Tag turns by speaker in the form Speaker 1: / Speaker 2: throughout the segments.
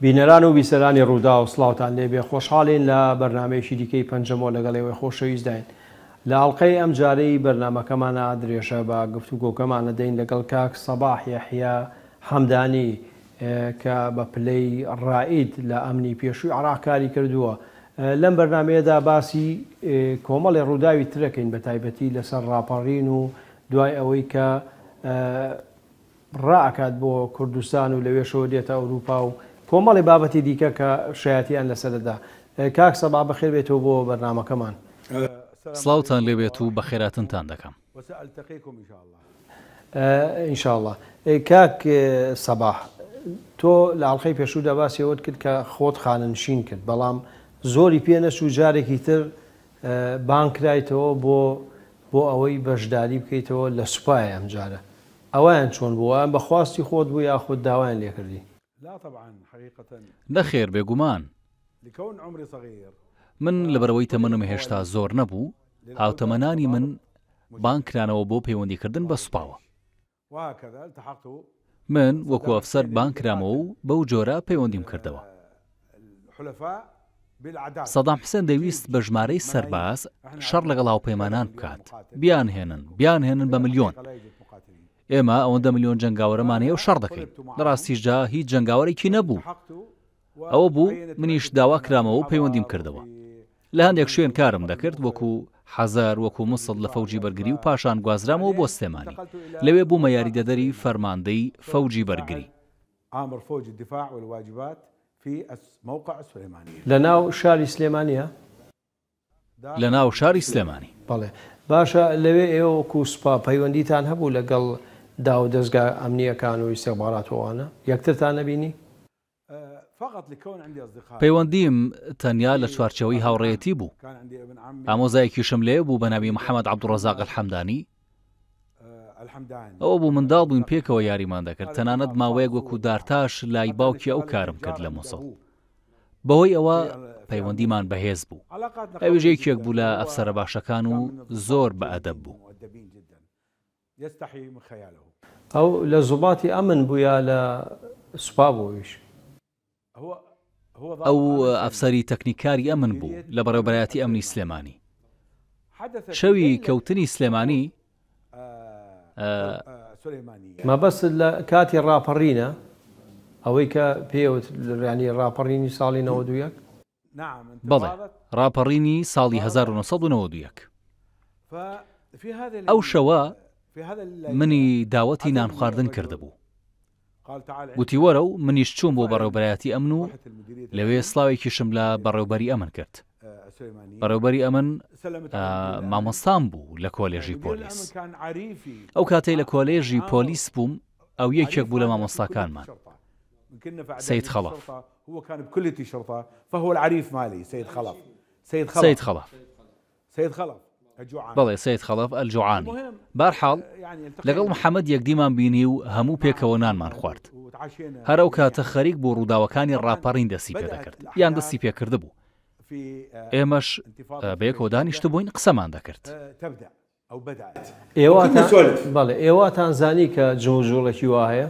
Speaker 1: بینەران و بیسەرانی ڕوودا و سڵاوتان لێبێ خۆشحاڵین لە بەرنامەیەکی دیکەی پەنجەمەوە لەگەڵێەوەی خۆشەویستداین لە ئەڵلقەی ئەم جارەی بەرنمەکەمانە درێژە بە گفتوگۆکەمانە دەین لەگەڵ کاک سەباح یەحیا حەمدانی کە بە پلەی ڕائید لە ئەمنی پێشووی عێراق کاری کردووە. لەم بەرنمەیەدا باسی کۆمەڵی ڕووداوی ترەکەین بە تایبەتی لەسەر ڕاپەڕین و دوای ئەوەی کە ڕائکات بۆ کوردستان و لەوێشەوە دێتە ئەوروپا و کۆمەڵی بابەتی دیکە کە شایەتیان لەسەردا. کاک سەباح بەخێر بێتەوە بۆ بەرنامەکەمان.
Speaker 2: سڵاوتان لێبێت و بەخێراتنتان دەکەم.
Speaker 1: ئینشاءڵڵا. کاک سەباح، تۆ لە ئەڵلقەی پێشوودا باسیەوەت کرد کە خۆت خانەنشین کرد، بەڵام زۆری پێ نەچوو جارێکی تر بانکرایتەوە بۆ ئەوەی بەشداری بکەیتەوە لە سوپای ئەم جارە. ئەویان چۆن بووە؟ بەخواستی خۆت بوو یاخود داوایان لێ کردی؟
Speaker 2: نەخێر بێگومان من لەبەرەوەی تەمەنم هێشتا زۆر نەبوو، هاوتەمەنانی من بانکرانەوە بۆ پەیوەندیکردن بە سوپاوە. من وەکو ئەفسەر بانکرامەوە و بەو جۆرە پەیوەندیم کردەوە. سەدام حوسێن دەویست بە ژمارەی سەرباز شەڕ لەگەڵ هاوپەیمانان بکات، بیانهێنن بە ملیۆن. ئێمە ئەوەندە ملیۆن جەنگاوەرەمانەیە و شەڕ دەکەین. لەڕاستیشدا هیچ جەنگاوەرێکی نەبوو. ئەوە بوو منیش داوا کرامەوە و پەیوەندیم کردەوە. لە هەندێک شوێن کارم دەکرد، وەکو حەزار، وەکو مسڵ لە فەوجی بەرگری و پاشان گوازرامەوە بۆ سلێمانی. لەوێ بوومە یاریدەدەری فەرماندەی فەوجی بەرگری.
Speaker 1: لە ناو شاری سلێمانیە؟
Speaker 2: لە ناو شاری سلێمانی.
Speaker 1: بەڵێ باشە. لەوێ ئێوە وەکو سوپا پەیوەندیتان هەبوو لەگەڵ دا و دەستگا ئەمنیەکان و ئیستیخباراتەوەوانە؟ یەکترتان نەبینی؟
Speaker 2: پەیوەندیم تەنیا لە چوارچەوەی هاوڕێیەتی بوو. ئامۆزایەکیشم لێ بوو بە ناوی محەممەد عەبدوڕەزاق الحەمدانی. ئەوە بوو منداڵ بووین پێکەوە یاریمان دەکرد. تەنانەت ماوەیەک وەکو دارتاش لای باوکی ئەو کارم کرد لە مووسڵ. بەهۆی ئەوە پەیوەندیمان بەهێز بوو. ئەویژەیەکێک بوو لە ئەفسەرە باشەکان و زۆر بە ئەدەب بوو.
Speaker 1: ئەو لە زوڵاتی ئەمن بووە لە سوپا بۆیش؟
Speaker 2: ئەو ئەفسەری تەکنیکاری ئەمن بوو لە بەڕێوەبەرایەتی ئەمنی سلێمانی. شەوی کەوتنی سلێمانی
Speaker 1: مەبەست لە کاتی ڕاپەڕینە، ئەوەی کە پێوت ڕانی ڕاپەڕینی ساڵی 92.
Speaker 2: بەڵێ ڕاپەڕینی ساڵی 1992. ئەو شەوە منی داوەتی نان خواردن کردبوو. گوتی وەرە و منیش چووم بۆ بەڕێوەبەرایەتی ئەمن و لەوێ سڵاوێکیشم لە بەڕێوەبەری ئەمن کرد. بەڕێوەبەری ئەمن مامۆستام بوو لە کۆلێژی پۆلیس. ئەو کاتەی لە کۆلێژی پۆلیس بووم، ئەو یەکێک بوو لە مامۆستاکانمان، سەید خەڵەف. بەڵێ سەید خەڵەف ئەلجوعانی. بارحاڵ لەگەڵ محەممەد یەکدیمان بینی و هەموو پێکەوە نانمان خوارد. هەر ئەو کاتە خەریک بۆ ڕووداوەکانی ڕاپەڕین دەستی پێ دەکرد یان دەستی پێکرده بوو. ئێمەش بەیەکەوە دانیشتە بووین قسەمان دەکرد.
Speaker 1: بەڵێ ئێوەتان زانی کە جۆژۆڵێکی وا هەیە؟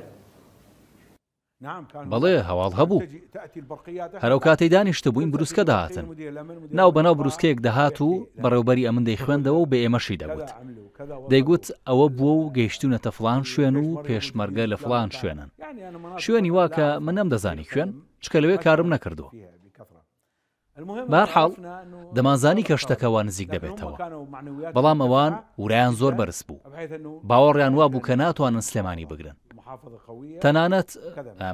Speaker 2: بەڵێ هەواڵ هەبوو. هەرو کاتەی دانیشتە بووین بروسکە داهاتن. ناو بەناو بروسکەیەک دەهات و بەڕێوەبەری ئەمن دەیخوێندەوە و بە ئێمەشی دەگوت. دەیگوت ئەوە بووە و گەیشتونەتە فڵان شوێن و پێشمەرگە لە فڵان شوێنن. شوێنی واکە من نەمدەزانی کوێن، چکە لەوێ کارم نەکردووە. بارحاڵ دەمانزانی کە شتەکەوا نزیک دەبێتەوە، بەڵام ئەوان ورایان زۆر بەرز بوو. باوەڕیان وا بوو کە ناتوانن سلێمانی بگرن. تەنانەت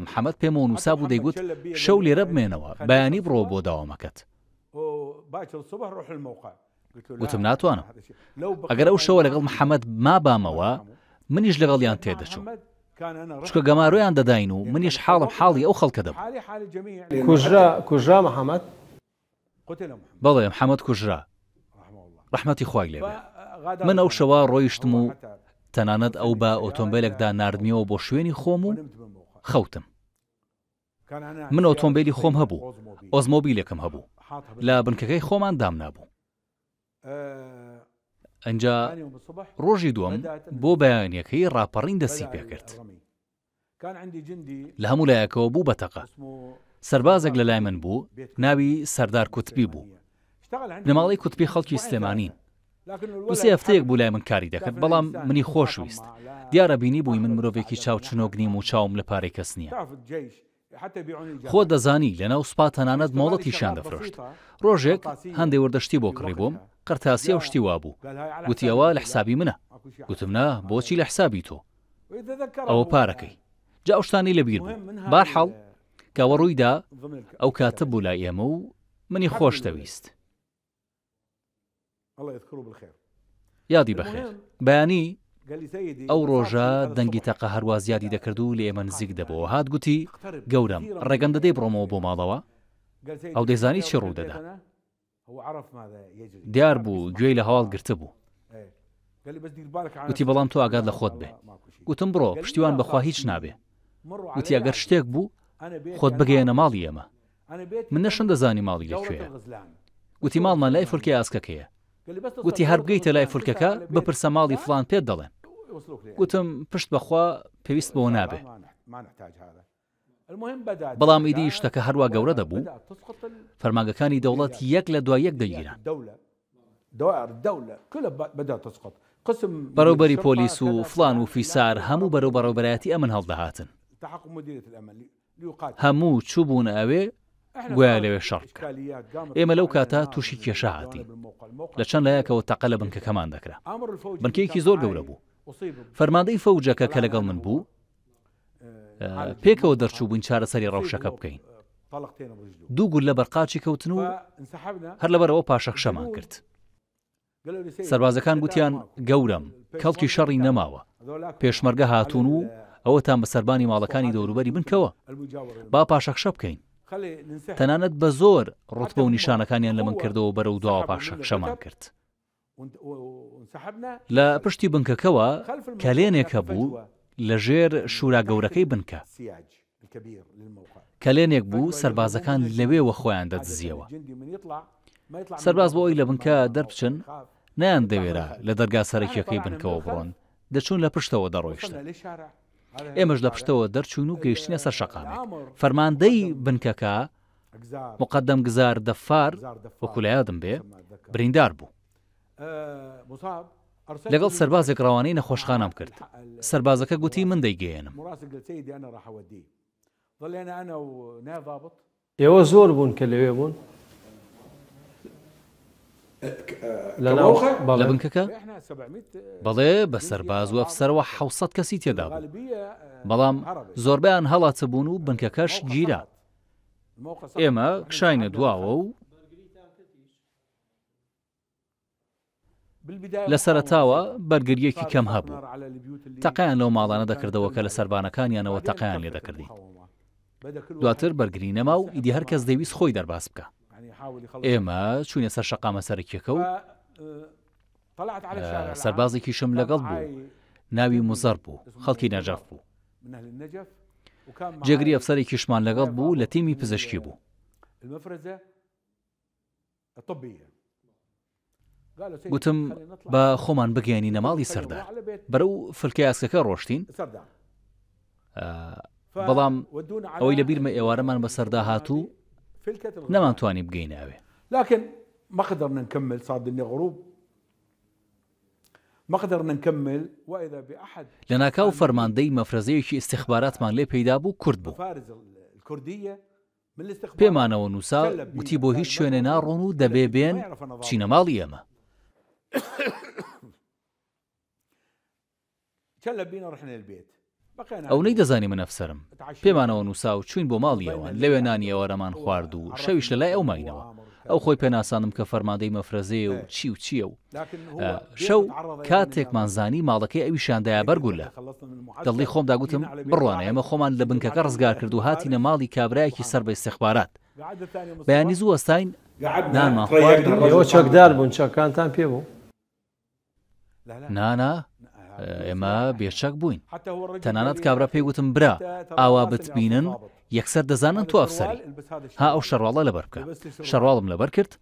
Speaker 2: محەممەد پێمە نووسا بوو دەیگوت شەو لێرە بمێنەوە، بەیانی بڕۆ بۆ داوامەکەت. گوتم ناتوانم. ئەگەر ئەو شەوە لەگەڵ محەممەد مابامەوە منیش لەگەڵیان تێدەچوو، چکە گەماڕۆیان دەداین و منیش حاڵم حاڵی ئەو خەڵکە دەبوو.
Speaker 1: کوژرا محەممەد؟
Speaker 2: بەڵێ محەممەد کوژرا، ڕەحمەتی خوای لێبێ. من ئەو شەوە ڕۆیشتم و تەنانەت ئەو بە ئۆتۆمبیلێکدا ناردمیەوە بۆ شوێنی خۆم و خەوتم. من ئۆتۆمبیلی خۆم هەبوو، ئۆزمۆبیلێکم هەبوو، لە بنکەکەی خۆمان دام نابوو. ئەنجا ڕۆژی دووەم بۆ بەیانیەکەی ڕاپەڕین دەستی پێ کرد. لە هەموو لایەکەوە بوو بەتەقە. سەربازێک لە لای من بوو ناوی سەردار کوتبی بوو. بنەماڵەی کوتبی خەڵکی سلێمانین. دووسێ هەفتەیەک بوو لای من کاری دەکرد، بەڵام منی خۆشویست. دیارە بینی بووی من مرۆڤێکی چاوچنۆک نیم و چاوم لە پارەی کەس نییە. خۆ دەزانی لەناو سوپا تەنانەت مۆڵەتیشان دەفرۆشت. ڕۆژێک هەندێک وەردەشتی بۆ کڕی بووم، قەرتاسیە و شتی وابوو. گوتی ئەوە لە حسابی منە. گوتم نا، بۆچی لە حسابی تۆ؟ ئەوە پارەکەی. جا ئەو شتانی لەبیر بوو. بارحەڵ کەوە ڕوویدا ئەو کاتە بوو لای ئێمە و منی خۆش دەویست. یادی بەخێر. بەیانی ئەو ڕۆژە دەنگی تەقە هەروە زیادی دەکرد و لە ئێمە نزیک دەبەوە. هات گوتی گەورم ڕێگەم دەدەی بڕۆمەوە بۆ ماڵەوە؟ ئەو دەیزانی چی ڕوو دەدا. دیار بوو گوێی لە هەواڵ گرتە بوو. گوتی بەڵام تۆ ئاگاد لە خۆت بێ. گوتم بڕۆ، پشتیوان بەخوا هیچ نابێ. گوتی ئەگەر شتێک بوو خۆت بگەیەنە ماڵی ئێمە. من نەشم دەزانی ماڵی لەکوێیە. گوتی ماڵمان لای فولکەی ئاسکەکەیە. گوتی هەر بگەیتە لای فولکەکە بپرسە ماڵی فڵان پێت دەڵێن. گوتم پشت بەخوا پێویست بەوە نابێ. بەڵام ئیدی شتەکە هەروە گەورە دەبوو، فەرمانگەکانی دەوڵەت یەک لە دوای یەک دەگیران. بەڕێوبەری پۆلیس و فڵان و فیسار هەموو بەرەوبەرایەتی ئەمن هەڵدەهاتن. هەموو چوو بوون ئەوێ گویا لەوێ شەڕ بکە. ئێمە لەو کاتە تووشی کێشە هاتی. لە چەند لایەکەوە تەقە لە بنکەکەمان دەکرا. بنکەیەکی زۆر گەورە بوو. فەرماندەی فەوجەکە کە لەگەڵ من بوو پێکەوە دەرچوو بووین چارەسەری ڕەوشەکە بکەین. دوو گول لە بەرقاچی کەوتن و هەر لەبەرەوە پاشەق شەمان کرد. سەربازەکان گوتیان گەورم کەڵکی شەڕی نەماوە، پێشمەرگە هاتوون و ئەوە تان بە سەربانی ماڵەکانی دەوروبەری بنکەوە، با پاشەخشە بکەین. تەنانەت بە زۆر ڕوتبە و نیشانەکانیان لە من کردەوە بەرەو دواوە پاشەخشەمان کرد. لە پشتی بنکەکەوە کەلێنێکە بوو لە ژێر شورا گەورەکەی بنکە. کەلێنێک بوو سەربازەکان لەوێوە خۆیان دەدزیەوە. سەرباز بۆ ئەوی لە بنکە دەربچن نەیان دەوێرە لە دەرگا سەرەکیەکەی بنکەوە بڕۆن، دەچوون لە پشتەوە دەڕۆیشتن. ئێمەش لە پشتەوە دەرچوون و گەیشتینە سەر شەقامێک. فەرماندەی بنکەکە مقەدەم گزار دەفار وەکو لە یادم بێ بریندار بوو. لەگەڵ سەربازێک ڕەوانەی نەخۆشخانەم کرد. سەربازەکە گوتی من دەیگەێنم.
Speaker 1: ئێوە زۆر بوون کە لەوێ بوون
Speaker 2: لە بنکەکە؟ بەڵێ بە سەرباز و ئەفسەرەوە 700 کەسی تێدا بوو، بەڵام زۆربیان هەڵاتە بوون و بنکەکەش گیرا. ئێمە کشاینە دواوە و لە سەرەتاوە بەرگریەکی کەم هەبوو. تەقیان لەو ماڵانە دەکردەوە کە لە سەربانەکانیانەوە تەقیان لێ دەکردی. دواتر بەرگری نەما و ئیدی هەر کەس دەویست خۆی دەرباس بکە. ئێمە چوونە سەر شەقامە سەرکیەکە و سەربازێکیشم لەگەڵ بوو، ناوی موزەر بوو، خەڵکی نەجەف بوو. جێگری ئەفسەرێکیشمان لەگەڵ بوو لە تیمی پزیشکی بوو. گوتم بە خۆمان بگەێنی نەماڵی سەردار. بەرەو فلکەی ئاسکەکە ڕۆشتین، بەڵام ئەوەی لە بیرمە ئێوارەمان بە سەردا هاتوو نەمانتوانی بگەیناوێ.
Speaker 3: لكن ما قدرنا نكمل، صار الدنيا غروب، ما قدرنا نكمل. واذا باحد
Speaker 2: لە ناکاو فەرماندەی مەفرەزەیەکی استیخباراتمان لێ پەیدا بوو، کورد بوو. پێمانەوە نووسا گوتی بۆ هیچ شوێنێ ناڕۆن و دەبێ بێن بچینە ماڵی ئێمە. ئەو نەی دەزانی من ئەفسەرم. پێمانەوە نووسا و چوین بۆ ماڵی ئەوان، لەوێ نانی ئێوەرەمان خوارد و شەویش لە لای ئەو ماینەوە. ئەو خۆی پێناسانم کە فەرماندەی مەفرەزەیە و چی و چییە و شەو کاتێکمان زانی ماڵەکەی ئەویشاندایە بەرگولە. دڵی خۆم داگوتم بڕوانە ئێمە خۆمان لە بنکەکە ڕزگار کرد و هاتینە ماڵی کابرایەکی سەر بە استیخبارات. بەیانی زوو وەستاین نانمان خوارد و
Speaker 1: ئێوە چەکدار بوون، چەکانتان پێ بوو؟
Speaker 2: نانا ئێمە بێچەک بووین. تەنانەت کابرا پێی گوتم برا ئاوا بتبینن یەکسەر دەزانن تۆ ئەفسەری. ها ئەو شەڕواڵە لەبەر بکە. شەڕواڵم لەبەر کرد،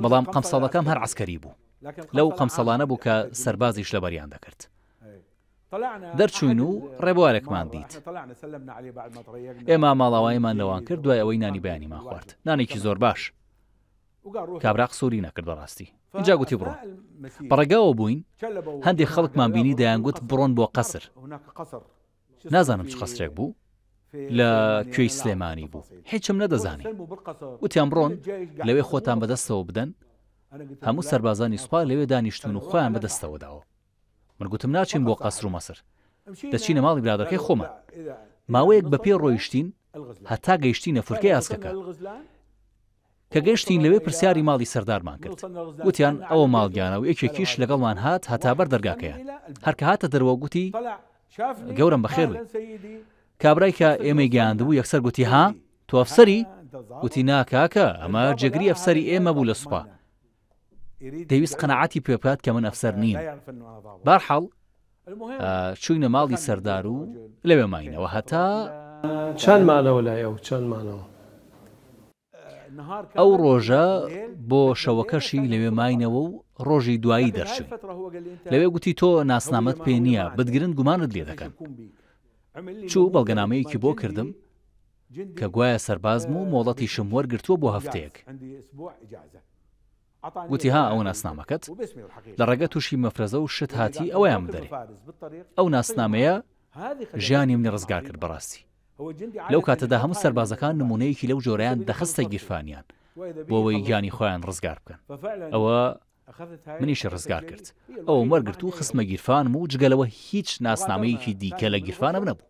Speaker 2: بەڵام قەمسەڵەکەم هەر عەسکەری بوو. لەو قەمسەڵانە بوو کە سەربازیش لەبەریان دەکرد. دەرچوین و ڕێبوارێکمان دیت. ئێمە ماڵاوایمان لەوان کرد دوای ئەوەی نانی بەیانیمان خوارد. نانێکی زۆر باش. کابرا قسووری نەکرد بەڕاستی. اینجا گوتی بڕۆ. بەڕێگاوە بووین هەندێک خەڵکمان بینی دەیانگوت بڕۆن بۆ قەسر. نازانم چ قەسرێک بوو لە کوێی سلێمانی بوو. هیچم نەدەزانی. وتیان بڕۆن لەوێ خۆتان بەدەستەوە بدەن. هەموو سەربازانی سوپا لەوێ دانیشتون و خۆیان بەدەستەوە داوە. من گوتم ناچین بۆ قەسر و مەسر. دەچینە ماڵی برادەکەی خۆمان. ماوەیەک بەپێ ڕۆیشتین هەتا گەیشتینە فورکەی ئاسکەکە. کە گەیشتین لەوێ پرسیاری ماڵی سەردارمان کرد. وتیان ئەوە ماڵگیانە و یەکێکیش لەگەڵمان هات هەتا بەر دەرگاکەیان. هەرکە هاتە دەرەوە گوتی گەورم بەخێر بێ. کابرای کە ئێمەی گەیاندبوو یەکسەر گوتی ها تۆ ئەفسەری؟ گوتی نا کاکە ئەمە جێگری ئەفسەری ئێمە بوو لە سوپا. دەویست قەنەعەتی پێ بکات کە من ئەفسەر نیم. بەرحاڵ چووینە ماڵی سەردار و لەوێ ماینەوە هەتا
Speaker 1: چەند مانەوە لای ئەو چەند مانەوە.
Speaker 2: ئەو ڕۆژە بۆ شەوەکەشی لەوێ ماینەوە و ڕۆژی دوایی دەرچووین. لەوێ گوتی تۆ ناسنامەت پێ نییە بتگرن گومانت لێ دەکەن. چوو بەڵگەنامەیەکی بۆ کردم کە گوایە سەربازم و مۆڵەتیشم وەرگرتووە بۆ هەفتەیەک. گوتی ها ئەو ناسنامەکەت لە ڕێگە تووشی مەفرەزە و شت هاتی ئەوەیان بدەرێ. ئەو ناسنامەیە ژیانی منی ڕزگار کرد بەڕاستی. لەو کاتەدا هەموو سەربازەکان نمونەیەکی لەو جۆرەیان دەخستە گیرفانیان بۆ ئەوەی گیانی خۆیان ڕزگار بکەن. ئەوە منیش ڕزگار کرد. ئەوە وەرگرت و خستمە گیرفانم و جگەلەوە هیچ ناسنامەیەکی دیکە لە گیرفانم نەبوو.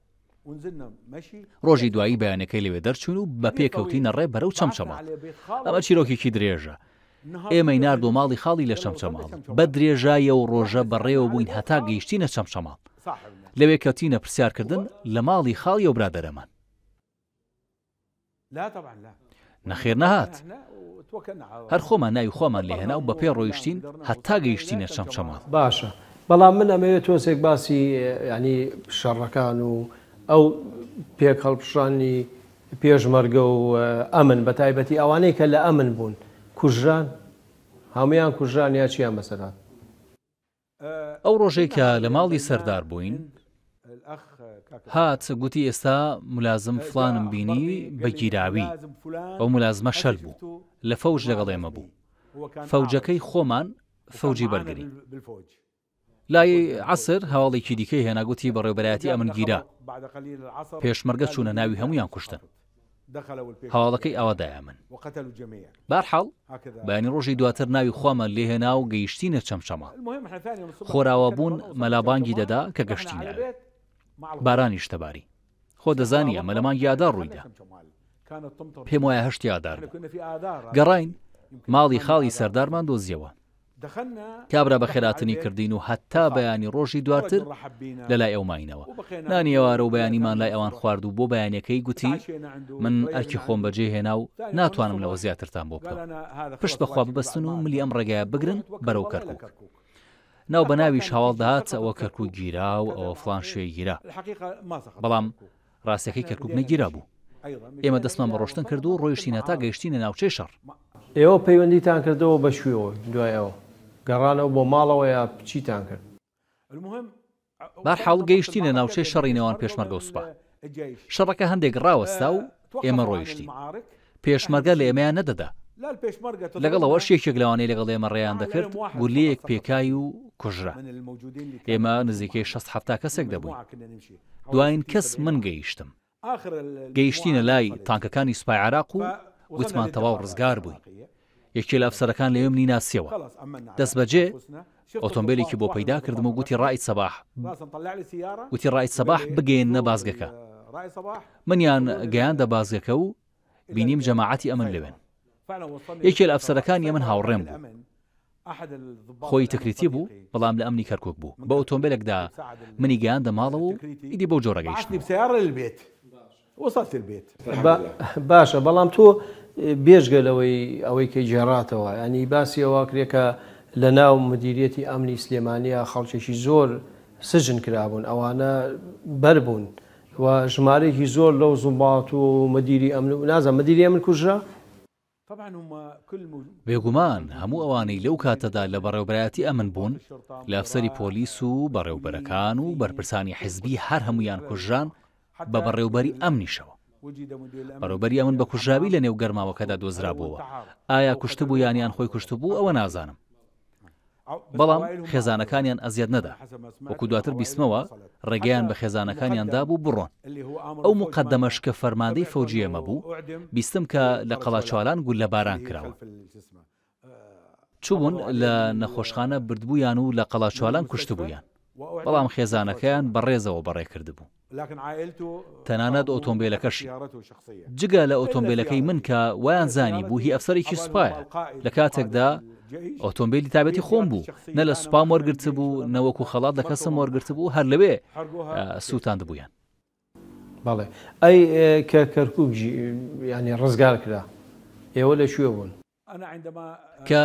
Speaker 2: ڕۆژی دوایی بەیانەکەی لەوێ دەرچوون و بە پێکەوتینە ڕێ بەرەو چەمچەماڵ. ئەمە چیرۆکێکی درێژە. ئێمەی ناردۆ ماڵی خاڵی لە چەمچەماڵ بە درێژایە و ڕۆژە بەڕێوە بووین هەتا گەیشتینە چەمچەماڵ. لەوێ کەوتینە پرسیارکردن لە ماڵی خاڵی و برادەرەمان. نەخێر نەهات. هەر خۆمان ناوی خۆمان لێهێنا و بە پێ ڕۆیشتین هەتا گەیشتینە چەمچەماڵ.
Speaker 1: باشە بەڵام من ئەمەوێت تۆسێک باسی ینی شەڕەکان و ئەو پێک هەڵپشانی پێشمەرگە و ئەمن بە تایبەتی ئەوانەی کە لە ئەمن بوون کوژران هەمویان کوژران یا چیان بەسەرات.
Speaker 2: ئەو ڕۆژەی کە لە ماڵی سەردار بووین هات گوتی ئێستا ملازم فلانم بینی بە گیراوی. ئەو ملازمە شەل بوو لە فەوج لەگەڵ ئێمە بوو. فەوجەکەی خۆمان فەوجی بەرگری. لای عەسر هەواڵێکی دیکەی هێنا گوتی بەڕێوەبەرایەتی ئەمن گیرا. پێشمەرگە چوونە ناوی هەمویان کوشتن. هەواڵەکەی ئەوەدایە من. بەرحاڵ بەیانی ڕۆژی دواتر ناوی خۆمان لێهێنا و گەیشتینە چەمچەماڵ. خۆراوە بوون مەلابانگی دەدا کە گەشتینەوێت. بارانی شتەباری. خۆ دەزانی ئەمە لە مانگی ئادار ڕوویدا. پێم وایە هەشتی ئادار بوو. گەڕاین ماڵی خاڵی سەردارمان دۆزیەوە. کابرا بە خێراتنی کردین و هەتا بەیانی ڕۆژی دواتر لە لای ئەو ماینەوە. نانی ئێوارە و بەیانیمان لای ئەوان خوارد و بۆ بەیانەکەی گوتی من ئەرکی خۆم بەجێ هێنا و ناتوانم لەوە زیاترتان بۆ بکەم. پشت بەخوا ببەستن و ملی ئەم ڕێگایە بگرن بەرەو کەرکووک. ناو بە ناویش هەواڵ دەهات ئەوە کەرکووک گیرا و ئەوە فڵان شوێ گیرا. بەڵام ڕاستیەکەی کەرکووک نەگیرا بوو. ئێمە دەستمان بە ڕۆشتن کرد و ڕۆیشتین هەتا گەیشتینە ناوچەی شەڕ.
Speaker 1: ئێوە پەیوەندیتان کردەوە بە شوێەوە دوایەوە گەڕانەوە بۆ ماڵەوە یا چیتان کرد؟
Speaker 2: بەرحاڵ گەیشتینە ناوچەی شەڕی نێوان پێشمەرگە و سوپا. شەڕەکە هەندێک ڕاوەستا و ئێمە ڕۆیشتین. پێشمەرگە لە ئێمەیان نەدەدا. لەگەڵەوەش یەکێک لەوانەی لەگەڵ ئێمە ڕێیان دەکرد گولەیەک پێکای و کوژرا. ئێمە نزیکەی 6-7 کەسێک دەبووین. دوایین کەس من گەیشتم. گەیشتینە لای تانکەکانی سوپای عێراق و گوتمان تەواو ڕزگار بووین. یەکێ لە ئەفسەرەکان لەوێ منی ناسیەوە. دەست بەجێ ئۆتۆمبیلێکی بۆ پەیدا کردم و گوتی ڕائید سەباح بگەێنە بازگەکە. منیان گەیاندە بازگەکە و بینیم جەماعەتی ئەمن لەوێن. یەکێ لە ئەفسەرەکانی ئەمن هاوڕێم بوو. خۆی تکریتی بوو بەڵام لە ئەمنی کەرکووک بوو. بە ئۆتۆمبیلێکدا منی گەیاندە ماڵەوە و ئیدی بەو جۆرە گەیشتم.
Speaker 1: باشە بەڵام تۆ بێژگە لەوەی ئەوەی کە جێڕاتەوە ینی باسی ئەوە کرێکە لە ناو مدیریەتی ئەمنی سلێمانیە خەڵکێکی زۆر سجن کرابوون ئەوانە بەربوون و ژمارەیەکی زۆر لەو زومبات و مدیری ئەمن و نازانم مدیری ئەمن کوژرا؟
Speaker 2: بێگومان هەموو ئەوانەی لەو کاتەدا لە بەڕێوەبەرایەتی ئەمن بوون لە ئەفسەری پۆلیس و بەڕێوەبەرەکان و بەرپرسانی حیزبی هەر هەمویان کوژران بە بەڕێوەبەری ئەمنیشەوە. بەڕێوەبەری ئەمن بە کوژراوی لە نێو گەرماوەکەدا دۆزرابووەوە. ئایا کوشتبوو یانیان خۆی کوشتبوو ئەوە نازانم، بەڵام خێزانەکانیان ئەزیاد نەدا. وەکو دواتر بیستمەوە ڕێگەیان بە خێزانەکانیاندا بوو بڕۆن. ئەو مقدەمەش کە فەرماندەی فەوجی ئێمە بوو بیستم کە لە قەڵاچوالان گول لە باران کراوە. چوبوون لە نەخۆشخانە بردبوویان و لە قەڵاچوالان کوشتبوویان، بەڵام خێزانەکەیان بەڕێزەوە بەڕێ کردبوو. تەنانەت ئۆتۆمبیلەکەشی جگە لە ئۆتۆمبیلەکەی من کە وایان زانی بوو هی ئەفسەرێکی سوپایە. لە کاتێکدا ئۆتۆمبیلی تابەتی خۆم بوو، نە لە سوپام وەرگرت بوو نەوەکو خەڵات لە کەسم وەرگرت بوو، هەر لەوێ سووتاند بوویان.
Speaker 1: بەڵێ ئەی کە کەرکووک ینی ڕزگار کرا ئێوە لەکوێ بوون؟
Speaker 2: کە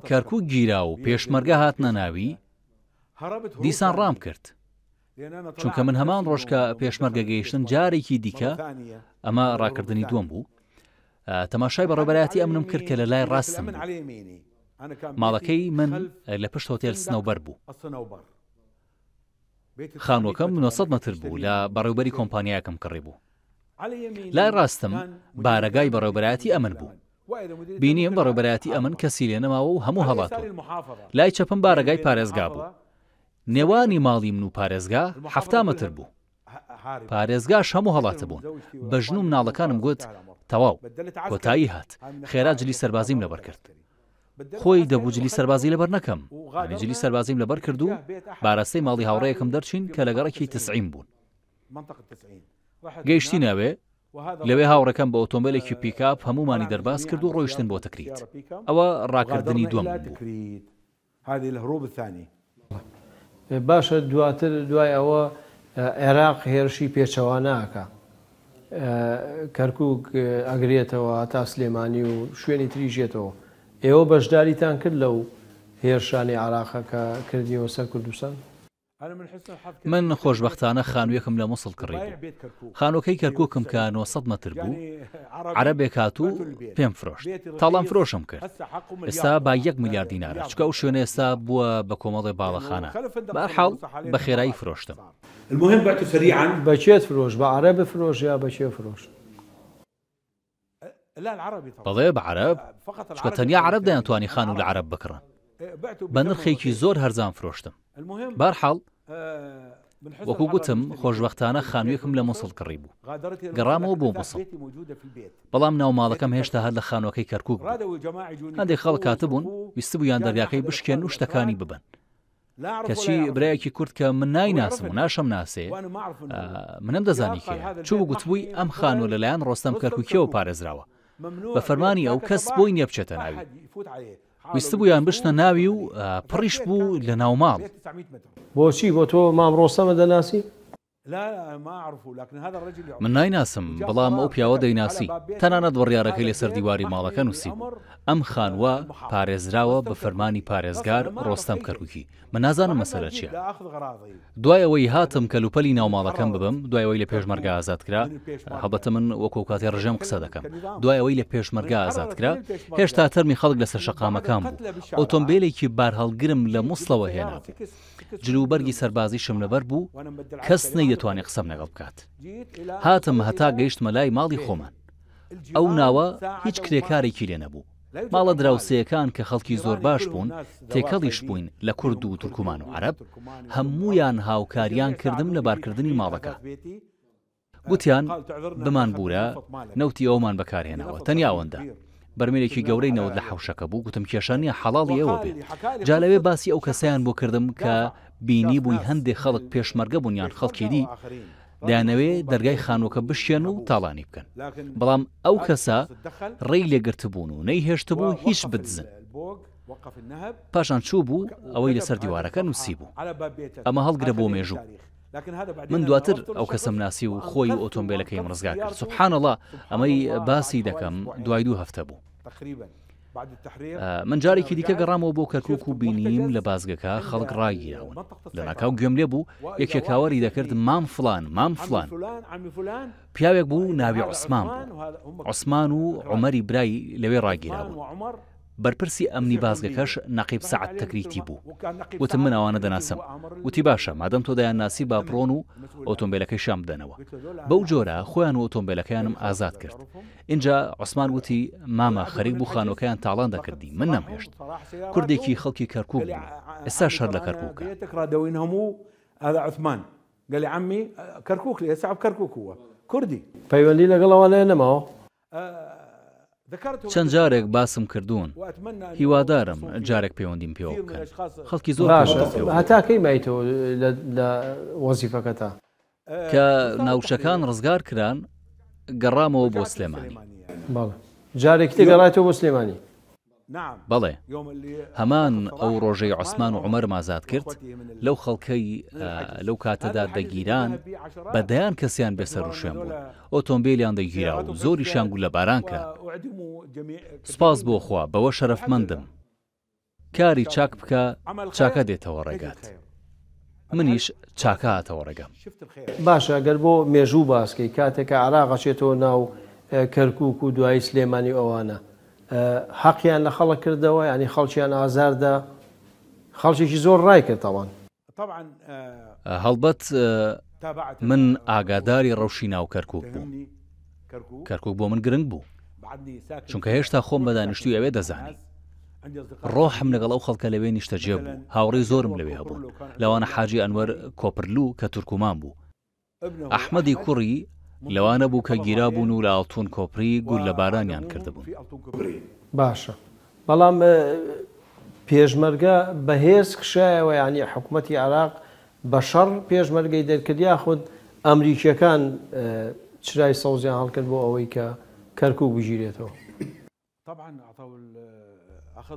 Speaker 2: کەرکووک گیرا و پێشمەرگە هاتنە ناوی دیسان ڕام کرد، چونکە من هەمان ڕۆژ کە پێشمەرگە گەیشتن جارێکی دیکە، ئەمە ڕاکردنی دووەم بوو، تەماشای بەڕێوەبەرایەتی ئەمنم کرد کە لە لای ڕاستم ماڵەکەی من لە پشت هۆتێل سنەوبەر بوو. خانووەکەم 900 مەتر بوو لە بەڕێوەبەری کۆمپانیایەکەم کڕی بوو. لای ڕاستم بارەگای بەڕێوەبەرایەتی ئەمن بوو. بینیم بەڕێوەبەرایەتی ئەمن کەسی لێ نەماوە و هەموو هەڵاتەوە. لای چەپم بارەگای پارێزگا بوو. نێوانی ماڵی من و پارێزگا 70 مەتر بوو. پارێزگاش هەموو هەڵاتە بوون. بە ژن و مناڵەکانم گوت تەواو کۆتایی هات، خێرا جلی سەربازیم لەبەر کرد. خۆی دەبوو جلی سەربازی لەبەر نەکەم، جلی سەربازیم لەبەر کرد و باراستەی ماڵی هاوڕێیەکم دەرچین کە لە گەڕێکی 90 بوون. گەیشتی ناوێ، لەوێ هاوڕەکەم بە ئۆتۆمبیلێکی پیکاپ هەمومانی دەرباز کرد و ڕۆیشتن بۆ تەکریت. ئەوە ڕاکردنی دووەم بوو.
Speaker 1: باشە دواتر دوای ئەوە عێراق هێرشی پێچەوانەکە، کەرکووک ئەگرێتەوە تا سلێمانی و شوێنی تریژێتەوە. ئێوە بەشداریتان کرد لەو هێرشانی عێراقە کە کردیەوە سەر کوردستان؟
Speaker 2: من خۆشبەختانە خانوویەکم لە مووسڵ کڕی بوو. خانووەکەی کەرکووکم کە 900 مەتر بوو، عەرەبێک هات و پێم فرۆشت. تاڵام فرۆشم کرد. ئێستا با 1 میلیارد دینارە، چکە ئەو شوێنە ئێستا بووە بە کۆمەڵی باڵەخانە. بەهەرحاڵ بە خێرایی فرۆشتم.
Speaker 3: المهم بعته سريعا.
Speaker 1: بەچێت فرۆش؟ بە عەرەب فرۆش یا بەچێ فرۆش؟
Speaker 2: بەڵێ بە عەرەب، چکە تەنیا عەرەب دەیانتوانی خانوو لە عەرەب بکڕن. بە نرخێکی زۆر هەرزان فرۆشتم. بەهەرحاڵ وەکو گوتم خۆشبەختانە خانوویەکم لە مووسڵ کڕی بوو. گەڕامەوە بۆ مووسڵ، بەڵام ناوماڵەکەم هێشتا هەر لە خانووەکەی کەرکووک بوو. هەندێک خەڵک کاتبوون ویستبوویان دەریاکەی بشکێن و شتەکانی ببن. کەچی برایەکی کورد کە من نایناسم و ناشەم ناسێ، منم دەزانی کێ، چوو گوتبووی ئەم خانووە لەلایەن ڕۆستەم کەرکووکیەوە پارێزراوە، بە فەرمانی ئەو کەس بۆی نییە بچێتە ناوی. ویستبوویان بشتە ناوی و پڕیش بوو لە ناوماڵ.
Speaker 1: بۆچی بۆ تۆ مام ڕۆستەمە دەناسی؟
Speaker 2: من نایناسم، بەڵام ئەو پیاوە دەیناسی. تەنانەت بڕیارەکەی لەسەر دیواری ماڵەکە نووسی بوو. ئەم خانووە پارێزراوە بە فەرمانی پارێزگار ڕۆستەم کەرکووکی. من نازانم مەسەلە چییە. دوای ئەوەی هاتم کەلوپەلی ناوماڵەکەم ببم، دوای ئەوەی لە پێشمەرگە ئازاد کرا، هەڵبەتە من وەکو کاتی ڕژەم قسە دەکەم، دوای ئەوەی لە پێشمەرگە ئازاد کرا، هێشتا تەرمی خەڵک لەسەر شەقامەکان بوو. ئۆتۆمبیلێکی بارهەڵگرم لە مووسڵەوە هێنا بوو. جلوبەرگی سەربازیشم لەبەر بوو، کەس نەیدەتوانێت قسەم لەگەڵ بکات. هاتم هەتا گەیشتمە لای ماڵی خۆمان. ئەو ناوە هیچ کرێکارێکی لێ نەبوو. ماڵە دراوسەیەکان کە خەڵکی زۆر باش بوون، تێکەڵیش بووین لە کورد و تورکمان و عەرەب، هەموویان هاوکاریان کردم لە بارکردنی ماڵەکە. گوتیان بمان بوورە، نەوتی ئەومان بەکارهێنەوە، تەنیا ئەوەندە. بەرمێلێکی گەورەی نەوت لە حەوشەکە بوو، گوتم کێشانیە حەڵاڵی ئەوە بێت. جا لەوێ باسی ئەو کەسەیان بۆ کردم کە بینی بووی هەندێک خەڵک پێشمەرگە بوونیان خەڵکی دی دەیانەوێ دەرگای خانووەکە بشێن و تاڵانی بکەن. بەڵام ئەو کەسە ڕێی لێگرت بوون و نەیهێشت بوو هیچ بدزن. پاشان چوو بوو ئەوەی لەسەر دیوارەکە نووسی بوو. ئەمە هەڵگرە بۆ مێژوو. من دواتر ئەو کەسم ناسی و خۆی و ئۆتۆمبیلەکەیم ڕزگار کرد. سوبحان الله، ئەمەی باسی دەکەم دوای 2 هەفتە بوو. من جارێکی دیکە گەڕامەوە بۆ کەرکووک و بینیم لە بازگەکە خەڵک ڕاگیراون لە ناکاو گوێم لێ بوو یەکێکاوەری دەکرد مام فلان پیاوێک بوو ناوی عوسمان بوو عوسمان و عومەری برای لەوێ ڕاگیرابوون بەرپرسی ئەمنی بازگەکەش نەقیب سەعەد تەکریتی بوو وتم من ئەوانە دەناسم وتی باشە مادەم تۆ دەیان ناسی با بڕۆن و ئۆتۆمبیلەکەی شام بدەنەوە بەو جۆرە خۆیان و ئۆتۆمبیلەکەیانم ئازاد کرد اینجا عوسمان وتی مامە خەریک بوو خانۆکەیان تاڵان دەکردی من نەمهێشت کوردێکی خەڵکی کەرکووک بوو ئێستا شەر لە کەرکووکە
Speaker 3: قال لي عمي كركوك لي صعب كركوك هو كردي
Speaker 1: پەیوەندی لەگەڵەوانەیە نەماوە
Speaker 2: چەند جارێک باسم کردوون هیوادارم جارێک پەیوەندیم پێوە بکەن خەڵکی زۆر
Speaker 1: هەتا کەی مایتەوە لە وەزیفەکەتە
Speaker 2: کە ناوچەکان ڕزگار کران گەڕامەوە بۆ سلێمانی
Speaker 1: بەڵێ جارێکی تێگەڕایەوە بۆ سلێمانی
Speaker 2: بەڵێ هەمان ئەو ڕۆژەی عوسمان و عومەر مازاد کرد لەو خەڵکەی لەو کاتەدا دەگیران بەدەیان کەسیان بێسەر و شوێن بوو ئۆتۆمبیلیان دەگیرا و زۆری شانگو لە بارانکە سپاس بۆ خوا بەوە شەرەفمەندم کاری چاک بکە چاکە دێتەوە ڕێگات منیش چاکە هاتەوە ڕێگەم
Speaker 1: باشە گەر بۆ مێژوو باسکەی کاتێکە عراقەچێتەوە ناو کەرکووک و دوایی سلێمانی ئەوانە حەقیان لە خەڵک کردەوە ینی خەڵکیان ئازاردا خەڵکێکی زۆر ڕای کرد تاوان
Speaker 2: هەڵبەت من ئاگاداری ڕەوشی ناو کەرکووک بوو کەرکووک بۆ من گرنگ بوو چونکە هێشتا خۆم بە دانیشتووی ئەوێ دەزانی ڕۆحم لەگەڵ ئەو خەڵکە لەوێ نیشتەجێ بوو هاوڕێی زۆرم لەوێ هەبوو لەوانە حاجی ئەنوەر کۆپرلوو کە تورکومان بوو ئەحمەدی کوڕی لەوانە بوو کە گیرا بوون و لە ئاڵتون کۆپری گول لە بارانیان کردبوون
Speaker 1: باشە بەڵام پێشمەرگە بەهێز خشایەوە ینی حکوومەتی عراق بە شەڕ پێشمەرگەی دەرکردیا خود ئەمریکیەکان چرای سەوزیان هەڵکرد بۆ ئەوەی کە کەرکووک بگیرێتەوە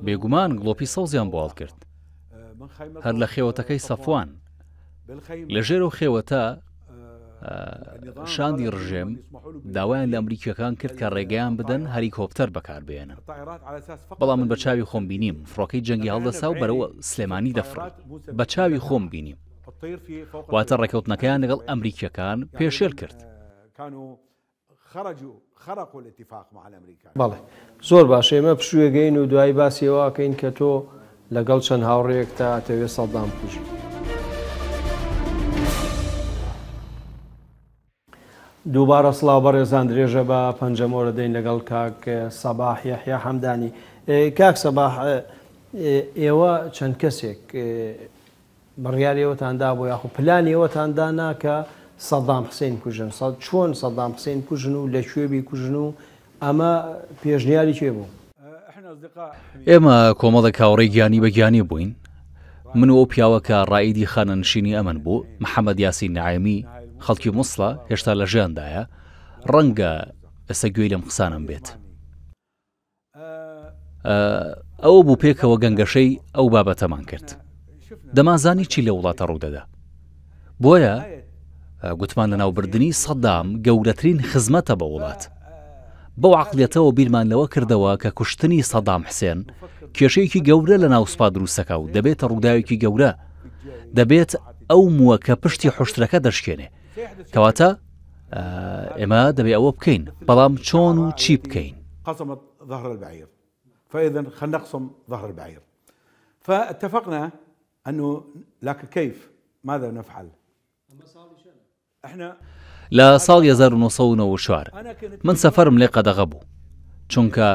Speaker 2: بێگومان گڵۆپی سەوزیان بۆ هەڵکرد هەر لە خێوەتەکەی سەفوان لە ژێرە و خێوەتە شاندی ڕژێم داوایان لە ئەمریکیەکان کرد کە ڕێگەیان بدەن هەلیکۆپتەر بەکاربێنن بەڵام من بە چاوی خۆم بینیم فڕۆکەی جەنگی هەڵدەسا و بەرەوە سلێمانی دەفڕێت بە چاوی خۆم بینیم واتە ڕێکەوتنەکەیان لەگەڵ ئەمریکیەکان پێشێل کرد
Speaker 1: بەڵێ زۆر باشە ئێمە پشوویەگەین و دوای باسیەوەکەین کە تۆ لەگەڵ چەند هاوڕێک تا ئەتەوێت سەدام کوژی دووبارە سڵاو بەڕێزان درێژە بە پەنجەمۆرە دەین لەگەڵ کاک سەباح یەحیا حەمدانی کاک سەباح ئێوە چەند کەسێک بڕیاریەوەتاندا بۆ یاخو پلانیەوەتاندانا کە سەدام حسین کوژن چۆن سەدام حسین کوژن و لەکوێبی کوژن و ئەمە پێشنیاری کێ بوو
Speaker 2: ئێمە کۆمەڵێک هاوڕێی گیانی بە گیانی بووین من و ئەو پیاوە کە ڕائیدی خانەنشینی ئەمن بوو محەممەد یاسین نعیمی خەڵکی مووسڵە هێشتا لە ژیاندایە ڕەنگە ئێستا گوێی لەم قسانم بێت ئەوە بوو پێکەوە گەنگەشەی ئەو بابەتەمان کرد دەمازانی چی لە وڵاتە ڕوودەدا بۆیە گوتمان لە ناوبردننی سەدام گەورەترین خزمەتە بە وڵات بەو عەقلیەتەوە بیرمان لەوە کردەوە کە کوشتنی سەدام حسێن کێشەیەکی گەورە لە ناو سوپا دروستەکە و دەبێتە ڕووداوێکی گەورە دەبێت ئەو مووە کە پشتی حوشترەکە دەشکێنێ کەواتە ئێمە دەبێ ئەوە بکەین بەڵام چۆن و چی بکەین
Speaker 3: قسمت ظهر البعير فإذا خلينا نقسم ظهر البعير فاتفقنا أنه لكن كيف ماذا نفعل احنا
Speaker 2: لە ساڵی 1994 من سەفەرم لێ قەدەغە بوو چونکە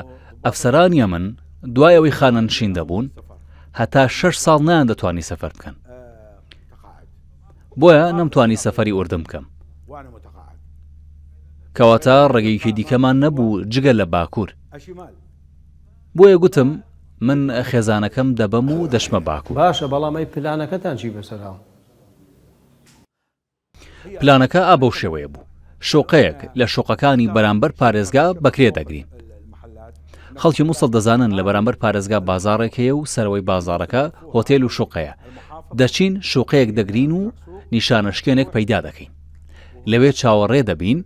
Speaker 2: ئەفسەرانیە من دوایەوەی خانەنشین دەبوون هەتا 6 ساڵ نەیان دەتوانی سەفەر بکەن بۆیە نەمتوانی سەفەری ئوردم بکەم کەواتە ڕێگەیەکی دیکەمان نەبوو جگە لە باکوور بۆیە گوتم من خێزانەکەم دەبەم و دەشمە باکوور
Speaker 1: باشە بەڵام ئەی پلانەکەتان چی بەسەرا
Speaker 2: پلانەکە ئابەو شێوەیە بوو شۆقەیەک لە شۆقەکانی بەرامبەر پارێزگا بەکرێ دەگرین خەڵکی مووسڵ دەزانن لە بەرامبەر پارێزگا بازارێکەیە و سەرەوەی بازارەکە هۆتێل و شوقەیە دەچین شوقەیەک دەگرین و نیشانەشکێنێک پەیدا دەکەین لەوێ چاوەڕێ دەبین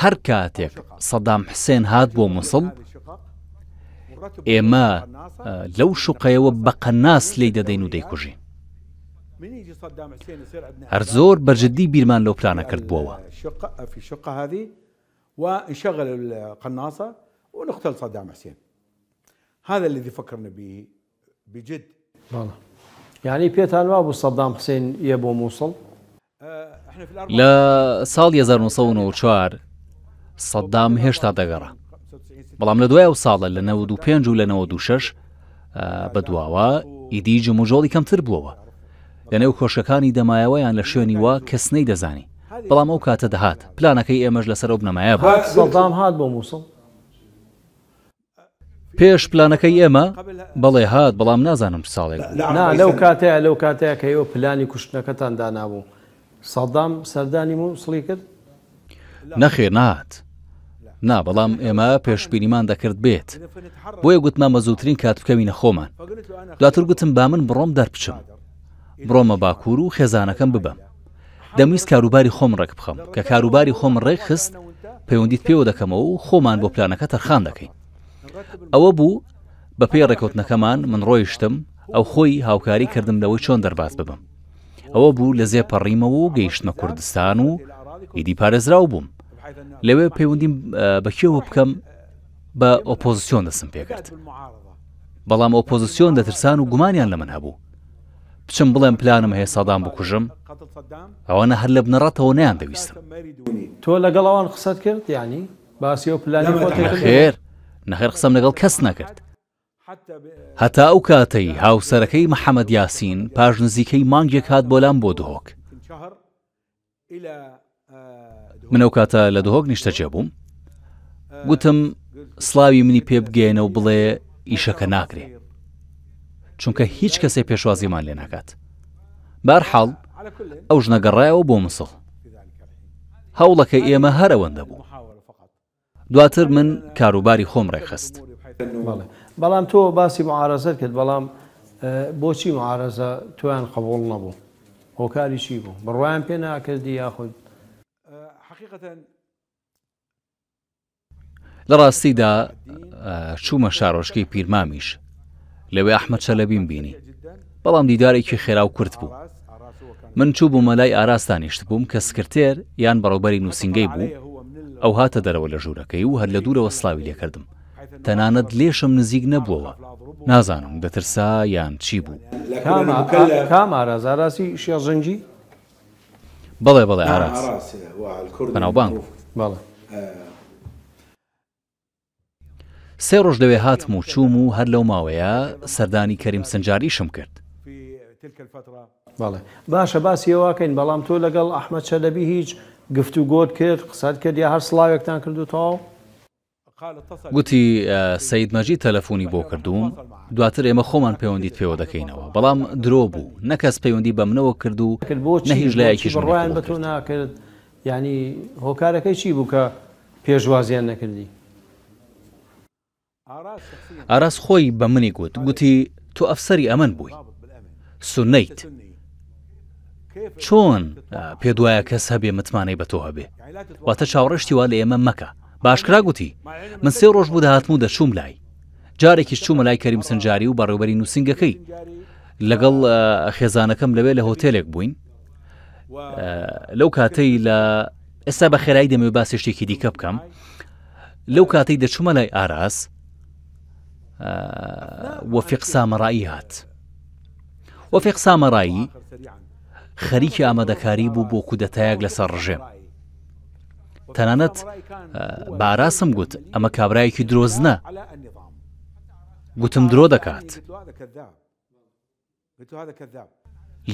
Speaker 2: هەر کاتێک سەدام حسێن هات بۆ مووسڵ ئێمە لەو شوقەیەوە بە قەناس لێی دەدەین و دەیکوژین. هەر زۆر بەرجددی بیرمان لەو پلانە کرد بووەوە.
Speaker 3: في الشقة هذه ونشغل القناصة ونقتل صدام حسين. هذا الذي فكرنا به بجد.
Speaker 1: يعني بيتان وابو صدام حسين يبو موصل.
Speaker 2: لە ساڵ 1994 سەدام هێشتا دەگەڕا، بەڵام لە دوای ئەو ساڵە لە 95 و لە 96 بەدواوە ئیدی جموجۆڵی کەمتر بووەوە. لە نێو کۆشەکانی دەمایەوەیان لە شوێنی وا کەس نەی دەزانی، بەڵام ئەو کاتە دەهات پلانەکەی ئێمەش لەسەر ئەو بنەمایە بوو.
Speaker 1: سەدام هات بۆ مووسڵ
Speaker 2: پێش پلانەکەی ئێمە بەڵێ هات، بەڵام نازانم ساڵێک
Speaker 1: لەو کاتەیە کە ئێوە پلانی کوشتنەکەتان دانابوو سەدام سەردانی مووسڵی کرد؟
Speaker 2: نەخێر نهات، نا، بەڵام ئێمە پێشبینیمان دەکرد بێت، بۆیە گوتمان مەزووترین کات بکەوینە خۆمان. دواتر گوتم با من بڕۆم دەربچم، بڕۆمە باکوور و خێزانەکەم ببەم. دەمویست کاروباری خۆم ڕێک بخەم، کە کاروباری خۆم ڕێک خست پەیوەندیت پێوە دەکەمەوە و خۆمان بۆ پلانەکە تەرخان دەکەین. ئەوە بوو بە پێی ڕێکەوتنەکەمان من ڕۆیشتم، ئەو خۆی هاوکاری کردم لەوەی چۆن دەرباز ببم. ئەوە بوو لە زێپەڕیمەوە و گەیشتمە کوردستان و ئیدی پارێزراو بووم. لەوێ پەیوەندیم بەکێوە بکەم بە ئۆپۆزیسیۆن دەسم پێکرد، بەڵام ئۆپۆزیسیۆن دەترسان و گومانیان لە من هەبوو. بچم بڵێم پلانم هەیە سەدام بکوژم، ئەوانە هەر لە بنەڕەتەوە نەیان دەویستم.
Speaker 1: تۆ لەگەڵەوان قسەت کرد؟ یعنی باسی ئەو پلانی
Speaker 2: خێر نەخێر قسەم لەگەڵ کەس نەکرد. هەتا ئەو کاتەی هاوسەرەکەی محەممەد یاسین پاش نزیکەی مانگێک هات بۆ لام بۆ دهۆک. من ئەو کاتە لە دهۆک نیشتەجێ بووم، گوتم سڵاوی منی پێ بگەێنە و بڵێ ئیشەکە ناکرێ، چونکە هیچ کەسێ پێشوازیمان لێ ناکات. بەرحاڵ ئەو ژنەگەڕایەوە بۆ مسڵ، هەوڵەکە ئێمە هەر ئەوەندە بوو. دواتر من کاروباری خۆم ڕێخست.
Speaker 1: بەڵام تۆ باسی معارەزەت کرد، بەڵام بۆچی معارەزە تۆیان قبوڵ نەبوو؟ هۆکاری چی بوو؟ بڕوایان پێ ناکردی یاخود؟
Speaker 2: لە ڕاستیدا چوومە شارۆچکەی پیرمامیش، لەوێ ئەحمەد چەلەبیم بینی، بەڵام دیدارێکی خێرا و کورت بوو. من چوو بوومە لای ئاراستانیشت بووم کە سکرتێر یان بەڕێوەبەری نووسینگەی بوو، ئەو هاتە دەرەوە لە ژوورەکەی و هەر لە دوورەوە سڵاوی لێکردم. تەنانەت لێشم نزیک نەبووەوە، نازانم دەترسا یان چی بوو.
Speaker 1: کام ئاراز؟ ئاراسی شێرزەنگی؟
Speaker 2: بەڵێ بەڵێ ئاراز بەناوبانگ.
Speaker 1: بەڵێ
Speaker 2: 3 ڕۆژ لەوێ هاتم و چووم و هەر لەو ماوەیە سەردانی کەریم سنجاریشم کرد.
Speaker 1: بەڵێ باشە باسی ئەوەکەین، بەڵام تۆ لەگەڵ ئەحمەد چەلەبی هیچ گفتوگۆت کرد، قسەت کرد یا هەر سڵاوێکتان کردوتەوە؟
Speaker 2: گوتی سەید مەجید تەلەفۆنی بۆ کردووم، دواتر ئێمە خۆمان پەیوەندیت پێوە دەکەینەوە، بەڵام درۆ بوو، نەکەس پەیوەندی بە منەوە کرد و نەهیچ لایەکیش
Speaker 1: بڕوایان بە تۆ ناکرد. یعنی هۆکارەکەی چی بوو کە پێشوازیان نەکردی؟
Speaker 2: ئاراس خۆی بە منی گوتی تۆ ئەفسەری ئەمن بووی، سونەیت، چۆن پێ دوایە کەس هەبێ متمانەی بە تۆ هەبێ، واتە چاوەڕێشتی وا لە ئێمە مەکە. باشکرا گوتی من 3 ڕۆژ بوو داهاتم و دەچووم لای، جارێکیش چوومە لای کەریم سنجاری و بەڕێوەبەری نووسینگەکەی، لەگەڵ خێزانەکەم لەوێ لە هۆتێلێک بووین. لەو کاتەی لە ئێستا بە خێرایی دەمێ باسی شتێکی دیکە بکەم. لەو کاتەی دەچوومە لای ئاراس وەفیق سامەڕایی هات. وەفیق سامەڕایی خەریکی ئامادەکاری بوو بۆ کودەتایەک لەسەر ڕژێم. تەنانەت بە ئاراسم گوت ئەمە کابرایەکی درۆزنە، گوتم درۆ دەکات.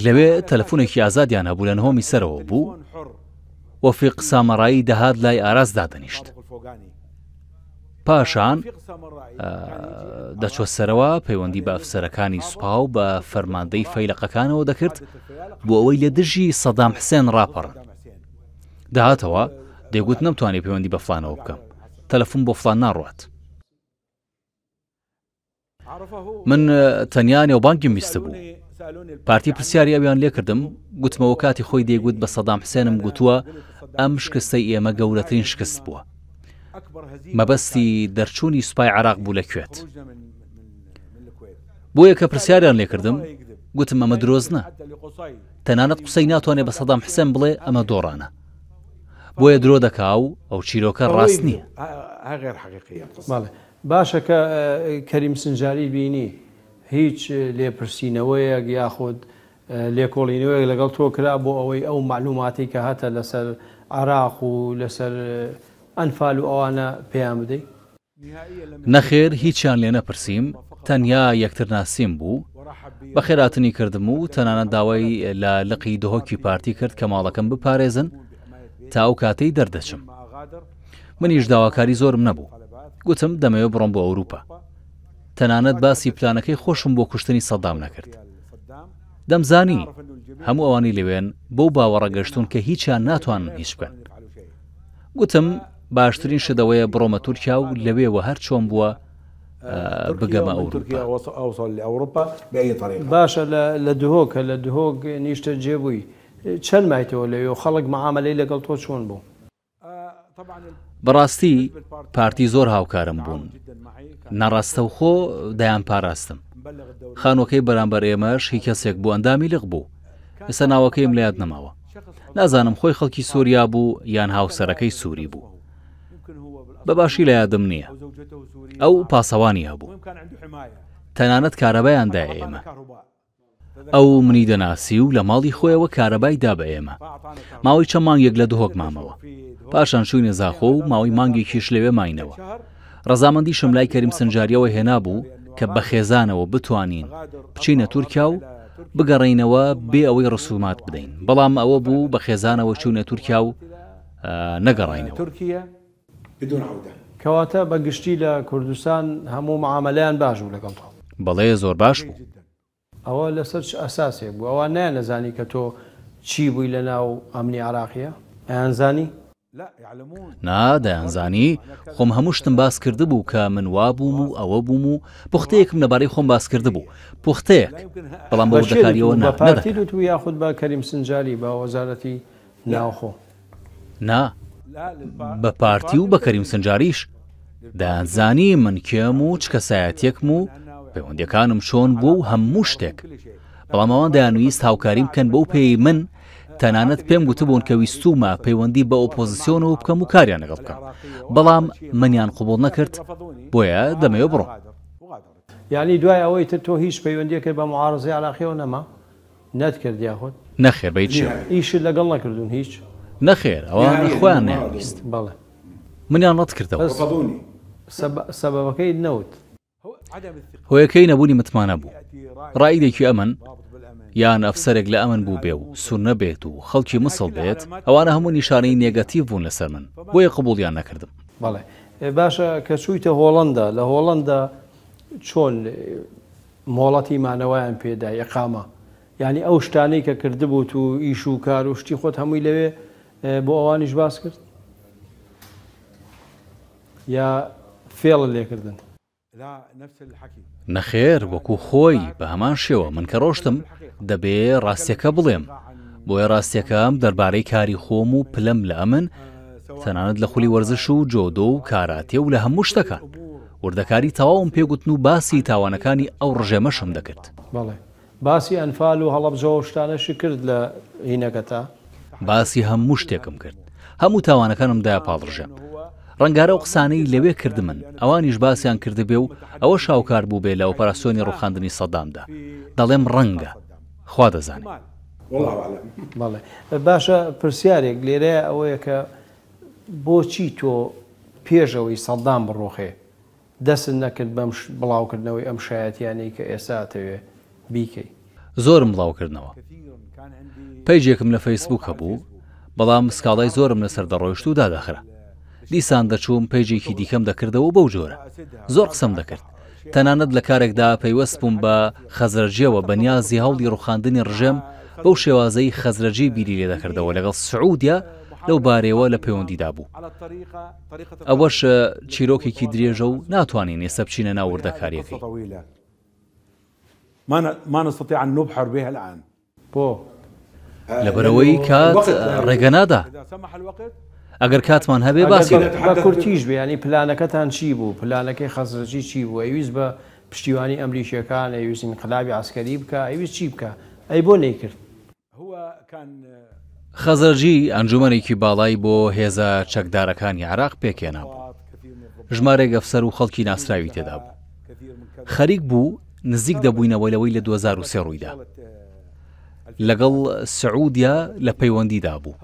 Speaker 2: لەوێ تەلەفۆنێکی ئازادیان هەبوو لە نهۆمی سەرەوە بوو. وەفیق سامەڕایی دەهات لای ئاراس دادەنیشت، پاشان دەچۆ سەرەوە پەیوەندی بە ئەفسەرەکانی سوپا و بە فەرماندەی فەیلقەکانەوە دەکرد بۆ ئەوەی لە دژی سەدام حسێن ڕاپەڕن. داهاتەوە دەیگوت نەمتوانێت پەیوەندی بە فلانەوە بکەم، تەلەفۆن بۆ فلان ناڕوات. من تەنیا نێوبانگیم ویستە بوو. پارتی پرسیاری ئەویان لێ کردم، گوتمەوە کاتی خۆی دەیگوت بە سەدام حسێنم گوتووە ئەم شکستەی ئێمە گەورەترین شکست بووە. مەبەستی دەرچوونی سوپای عێراق بوو لەکوێت. بۆیە کە پرسیاریان لێکردم گوتم ئەمە درۆزنە، تەنانەت قسەی ناتوانێت بە سەدام حسێن بڵێ ئەمە دۆڕانە، بۆیە درۆ دەکا و ئەو چیرۆکە ڕاست نییە.
Speaker 1: باشە کە کەریم سنجاری بینی هیچ لێپرسینەوەیەک یاخود لێکۆڵینەوەیەک لەگەڵ تۆ کرا بۆ ئەوەی ئەو معلوماتی کە هاتە لەسەر عێراق و لەسەر ئەنفال و ئەوانە پێیان بدەیت؟
Speaker 2: نەخێر هیچیان لێ نەپرسیم، تەنیا یەکتر ناسیم بوو، بە خێراتنی کردم و تەنانەت داوای لە لقی دهۆکی پارتی کرد کە ماڵەکەم بپارێزن تا ئەو کاتەی دەردەچم. منیش داواکاری زۆرم نەبوو، گوتم دەمەوێت بڕۆم بۆ ئەوروپا. تەنانەت باسی پلانەکەی خۆشم بۆ کوشتنی سەدام نەکرد. دەمزانی هەموو ئەوانی لەوێن بەو باوەڕە گەشتون کە هیچیان ناتوانن هیچ بکەن. گوتم باشترین شدەوەیە بڕۆمە تورکیا و لەوێوە هەر چۆن بووە بگەمە
Speaker 3: ئەوروپا.
Speaker 1: باشە لە دهۆکە لە دهۆک نیشتە جێبووی چەند مایتەوە لەوێ و خەڵک مەعاملەی لەگەڵ تۆ چۆن بوو؟
Speaker 2: بەڕاستی پارتی زۆر هاوکارم بوون، نەڕاستە و خۆ دەیان پاراستم. خانوەکەی بەرامبەر ئێمەش هیچ کەسێک بوو ئەندامی لق بوو. ئێستا ناوەکەیم لە یاد نەماوە، نازانم خۆی خەڵکی سووریا بوو یان هاوسەرەکەی سووری بوو، بەباشی لە یادم نییە. ئەو پاسەوانی هەبوو، تەنانەت کارەبایاندایە ئێمە. ئەو منی دەناسی و لە ماڵی خۆیەوە کارەبای دا بە ئێمە. ماوەی چەند مانگێک لە دهۆک مامەوە، پاشان شووینە زاخۆ و ماوەی مانگێکیش لەوێ ماینەوە. ڕەزامەندیشم لای کەریم سنجاریەوە هێنا بوو کە بە خێزانەوە بتوانین بچینە تورکیا و بگەڕینەوە بێ ئەوەی ڕسومات بدەین، بەڵام ئەوە بوو بە خێزانەوە چوونە تورکیا و نەگەڕینەوە.
Speaker 1: کەواتە بەگشتی لە کوردستان هەموو معاملەیان باش بوو لەگەڵ تۆ؟
Speaker 2: بەڵێ زۆر باش بوو.
Speaker 1: ئەوە لەسەر ئەساسێک بوو؟ ئەوە نایە نەزانی کە تۆ چی بووی لە ناو ئەمنی عێراقیە؟ ئەیانزانی؟
Speaker 2: نا دەیانزانی، خۆم هەموو شتم باس کرده بوو کە من وا بووم و ئەوە بووم و پوختەیەکم لەبارەی خۆم باس کرده بوو، پوختەیەک، بەڵام بە وردەکاریەوە
Speaker 1: نەدەکرد. تو یاخود بە کەریم سنجاری بە وەزارەتی ناوخۆ؟ نا،
Speaker 2: بە پارتی و بە کەریم سنجاریش. دەیانزانی من کێم و چ کەسایەتێکم و پەیوەندیەکانم چۆن بوو و هەموو شتێک، بەڵام ئەوان دەیانویست هاوکاریم بکەن بەو پێی من. تەنانەت پێم گوتبوون کە ویستومە پەیوەندی بە ئۆپۆزیسیۆنەوە بکەم و کاریان لەگەڵ بکەم، بەڵام منیان قبوڵ نەکرد، بۆیە دەمەوێت بڕۆ.
Speaker 1: یعنی دوای ئەوەی تر تۆ هیچ پەیوەندیەکە بە معارەزەی عێراقیەوە نەما نەتکرد یاخود؟
Speaker 2: نەخێر، بەیت شێوە
Speaker 1: ئیشت لەگەڵ نەکردون هیچ؟
Speaker 2: نەخێر، ئەوان خۆیان نەیانویست.
Speaker 1: بەڵێ
Speaker 2: منیان ڕەت کردەوە.
Speaker 1: سەبەبەکەی نەوت؟
Speaker 2: هۆیەکەی نەبوونی متمانە بوو. ڕائیدێکی ئەمن یان ئەفسەرێک لە ئەمن بوو بێ و سوور نەبێت و خەڵکی مسڵ بێت، ئەوانە هەموو نیشانەی نێگەتیڤ بوون لەسەر من، بۆیە قبوڵیان نەکردم.
Speaker 1: بەڵێ باشە کە چوویتە هۆڵەندا، لە هۆڵەندا چۆن مۆڵەتی مانەوەیان پێدا یەقامە؟ یعنی ئەو شتانەی کە کردبوو و ئیش و کار و شتی خۆت هەمووی لەوێ بۆ ئەوانیش باس کرد یا فێڵ لێکردن؟
Speaker 2: نەخێر، وەکو خۆی بە هەمان شێوە من کە ڕۆشتم دەبێ ڕاستیەکە بڵێم، بۆیە ڕاستیەکەم دەربارەی کاری خۆم و پلم لە ئەمن، تەنانەت لە خولی وەرزش و جۆدۆ و کاراتێ و لە هەموو شتەکان وردەکاری تەواوم پێگوتن و باسی تاوانەکانی ئەو ڕژێمەشم دەکرد.
Speaker 1: بەڵێ باسی ئەنفال و هەڵەبجە شتانەشی کرد لە هینەکەتا؟
Speaker 2: باسی هەموو شتێکم کرد، هەموو تاوانەکانم دایە پاڵڕژێم. ڕەنگارە و قسانەی لەوێ کرد من، ئەوانیش باسییان کردبێ و ئەوە شاوکار بوو بێ لە ئۆپەراسیۆنی ڕووخاندنی سەدامدا. دەڵێم ڕەنگە، خوا دەزانێت.
Speaker 1: بەڵێ باشە پرسیارێک لێرەیە ئەوەیە کە بۆچی تۆ پێشەوەی سەدام بڕۆخێ دەست نەکرد بەم بڵاوکردنەوەی ئەم شایەتیانەی کە ئێستا دەوێ بیکەی؟
Speaker 2: زۆرم بڵاوکردنەوە. پەیجێکم لە فەیسبووک هەبوو، بەڵام سکاڵای زۆرم لەسەر دەڕۆیشت و دادەخرا. دیسان دەچووم پەیجێکی دیکەم دەکردەوە بەو جۆرە، زۆر قسەم دەکرد. تەنانەت لە کارێکدا پەیوەست بووم بە خەزرەجیەوە بە نیازی هەوڵی ڕووخاندنی ڕژێم بەو شێوازەی خەزرەجی بیری لێ دەکردەوە لەگەڵ سعودیا لەو بارەوە لە پەیوەندیدا بوو. ئەوەش چیرۆکێکی درێژە و ناتوانین ئێستا بچینە ناو وردەکاریەکەی.
Speaker 3: ما نستطيع أن نبحر بها الآن.
Speaker 2: لەبەرەوەی کات ڕێگە نادا. ئەگەر کاتمان هەبێ باسی
Speaker 1: بە کورتیش بێ ینی پلانەکەتان چی بوو پلانەکەی خەزرجی چی بوو ئەویست بە پشتیوانی ئەمریکیەکان ئەویست انقلابی عسکەری بکە ئەویست چی بکە ئەی بۆ نەیکرد
Speaker 2: خەزەرجی ئەنجومەنێکی باڵای بۆ هێزە چەکدارەکانی عراق پێکێنا بوو ژمارەی ئەفسەر و خەڵکی ناسراوی تێدا بوو خەریک بوو نزیک دەبووینەوە لەوەی لە 2023 ڕوویدا لەگەڵ سعودیا لە پەیوەندیدا بوو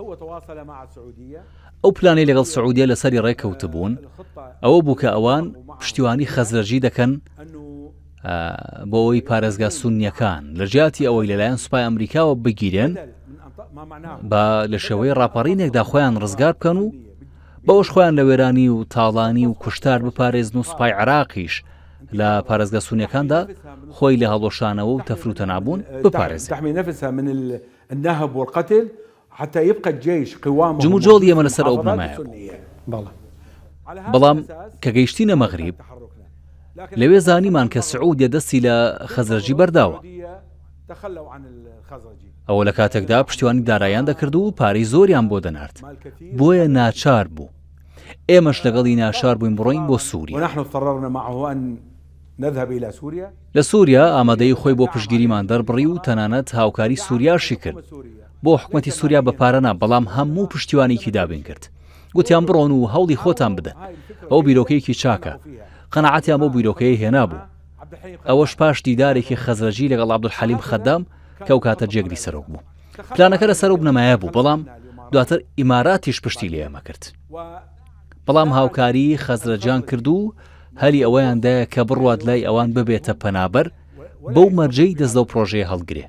Speaker 2: ئەو پلانەی لەگەڵ سعودیا لەسەری ڕێکەوت بوون ئەوە بوو کە ئەوان پشتیوانی خەزرجی دەکەن بۆ ئەوەی پارێزگا سونیەکان لە جیاتی ئەوەی لەلایەن سوپای ئەمریکاوە بگیرێن بە لە شێوەی ڕاپەڕینێکدا خۆیان ڕزگار بکەن و بەوەش خۆیان لە وێرانی و تاڵانی و کوشتار بپارێزن و سوپای عراقیش لە پارێزگا سونیەکاندا خۆی لە هەڵۆشانەوە و تەفروتە نابوون بپارێزن جموجۆڵ ئێمە لەسەر ئەو بنەمایە بوو بەڵام کە گەیشتینە مەغریب لەوێ زانیمان کە سعودیا دەستی لە خەزرجی بەرداوە ئەوە لە کاتێکدا پشتیوانی داراییان دەکرد و پارەی زۆریان بۆ دەنارد بۆیە ناچار بوو ئێمەش لەگەڵی ناشار بووین بڕۆین بۆ سووریا لە سووریا ئامادەی خۆی بۆ پشتگیریمان دەربڕی و تەنانەت هاوکاری سووریاشی کرد بۆ حکومەتی سووریا بە پارەنا بەڵام هەموو پشتیوانێکی دابین کرد گوتیان بڕۆن و هەوڵی خۆتان بدە ئەو بیرۆکەیەکی چاکە قەنەعەتیان بۆ بیرۆکەیە هێنا بوو ئەوەش پاش دیدارێکی خەزرجی لەگەڵ عەبدولحەلیم خەدام کە ئەو کاتە جێگری سەرۆک بوو پلانەکە لەسەر ئەو بنەمایە بوو بەڵام دواتر ئیماراتیش پشتی لێ ئێمە کرد بەڵام هاوکاری خەزرجیان کرد و هەلی ئەوەیاندایە کە بڕوات لای ئەوان ببێتە پەنابەر بەو مەرجەی دەست لەو پرۆژەیە هەڵگرێ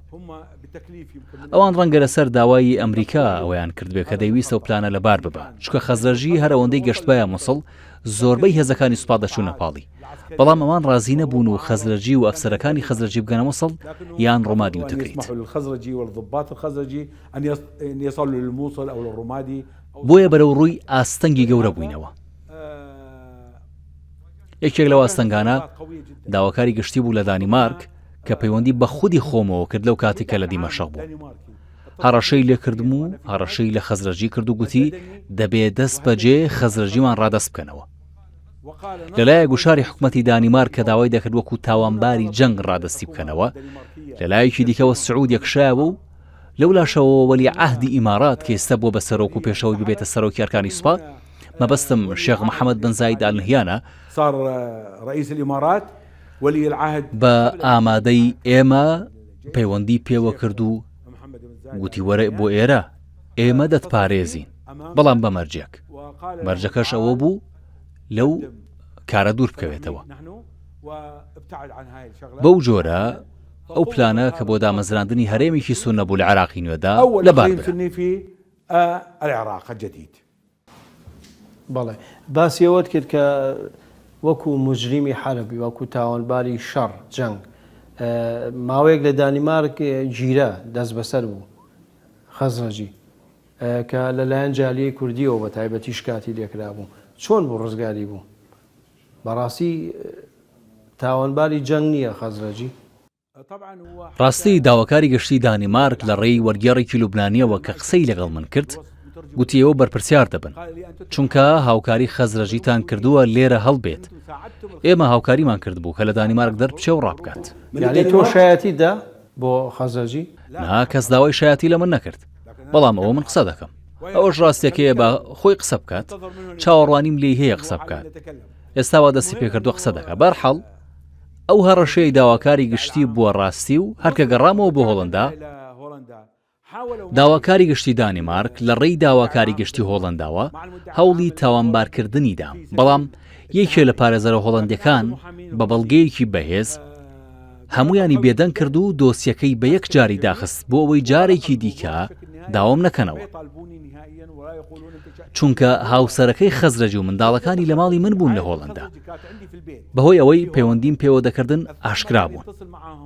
Speaker 2: ئەوان ڕەنگە لەسەر داوای ئەمریکا ئەویان کردبێ کە دەیویستە و پلانە لەبار ببە چکە خەزرجی هەر ئەوەندەی گەشتبایە موسڵ زۆربەی هێزەکانی سوپا دەچوونە پاڵی بەڵام ئەوان ڕازی نەبوون و خەزرجی و ئەفسەرەکانی خەزرجی بگەنە موسڵ یان ڕۆمادی و دەکرێت بۆیە بەرەو ڕووی ئاستەنگی گەورە بووینەوە یەکێک لەو ئاستەنگانە داواکاری گشتی بوو لە دانیمارک کە پەیوەندی بە خودی خۆمەوە کرد لەو کاتێکە لە دیمەشق بوو هەڕەشەی لێ کردم و هەڕەشەی لە خەزرجی کرد و گوتی دەبێت دەست بەجێ خەزرجیمان ڕادەست بکەنەوە لەلایە گوشاری حکومەتی دانیمارک کە داوای دەکرد وەکو تاوانباری جەنگ ڕادەستی بکەنەوە لەلایەکی دیکەوە سعود یەکشایەوە و لەو لاشەوە وەلی عەهدی ئیمارات کە ئێستا بۆ بە سەرۆک و پێشەوەی ببێتە سەرۆکی ئەرکانی سوپا مەبەستم شێخ محەممەد بن زاید ئال نهیانە بە ئامادەی ئێمە پەیوەندی پێوە کرد و گوتی وەرە بۆ ئێرە ئێمە دەتپارێزین بەڵام بە مەرجێک مەرجەکەش ئەوە بوو لەو کارە دوور بکەوێتەوە بەو جۆرە ئەو پلانە کە بۆ دامەزراندنی هەرێمێکی سون نەبوو لە عراقی نوێدا لەبار
Speaker 1: بەڵێ باسیەوەت کرد کە وەکو مجریمی حربی وەکو تاوانباری شەڕ جەنگ ماوەیەک لە دانیمارک گیرە دەست بەسەر بوو خەزرجی کە لەلایەن جالیەی کوردیەوە بە تایبەتی شکاتی لێکرا بوو چۆن بوو ڕزگاری بوو بەڕاستی تاوانباری جەنگ نییە خەزرجی
Speaker 2: ڕاستی داواکاری گەشتی دانیمارک لە ڕێی وەرگێڕێکی لوبنانیەوە کە قسەی لەگەڵ من کرد گوتی ئەوە بەرپرسیار دەبن چونکە هاوکاری خەزرجیتان کردووە لێرە هەڵبێت ئێمە هاوکاریمان کرد بوو کە لە دانیمارک دەربچێ و ڕابکات
Speaker 1: یعنی تۆ شایەتیدا بۆ خەزرجی
Speaker 2: نا کەس داوای شایەتی لە من نەکرد بەڵام ئەوە من قسە دەکەم ئەوەش ڕاستێکەیە بە خۆی قسە بکات چاوەڕوانیم لێی هەیە قسە بکات ئێستا وا دەستی پێکردو قسە دەکات بەرحەڵ ئەو هەڕەشەی داواکاری گشتی بووە ڕاستی و هەرکە گەڕامەوە بۆ هۆڵندا داواکاری گشتی دانیمارک لە ڕێی داواکاری گشتی هۆڵنداوە هەوڵی تاوانبارکردنی دا بەڵام یەکێ لە پارێزەرە هۆڵندەکان بە بەڵگەیەکی بەهێز هەمویانی بێدەنگ کرد و دۆسیەکەی بە یەک جاری داخست بۆ ئەوەی جارێکی دیکە داوام نەکەنەوە چونکە هاوسەرەکەی خەزرەجی و منداڵەکانی لە ماڵی من بوون لە هۆڵندا بەهۆی ئەوەی پەیوەندیم پێوە دەکردن ئاشکرا بوون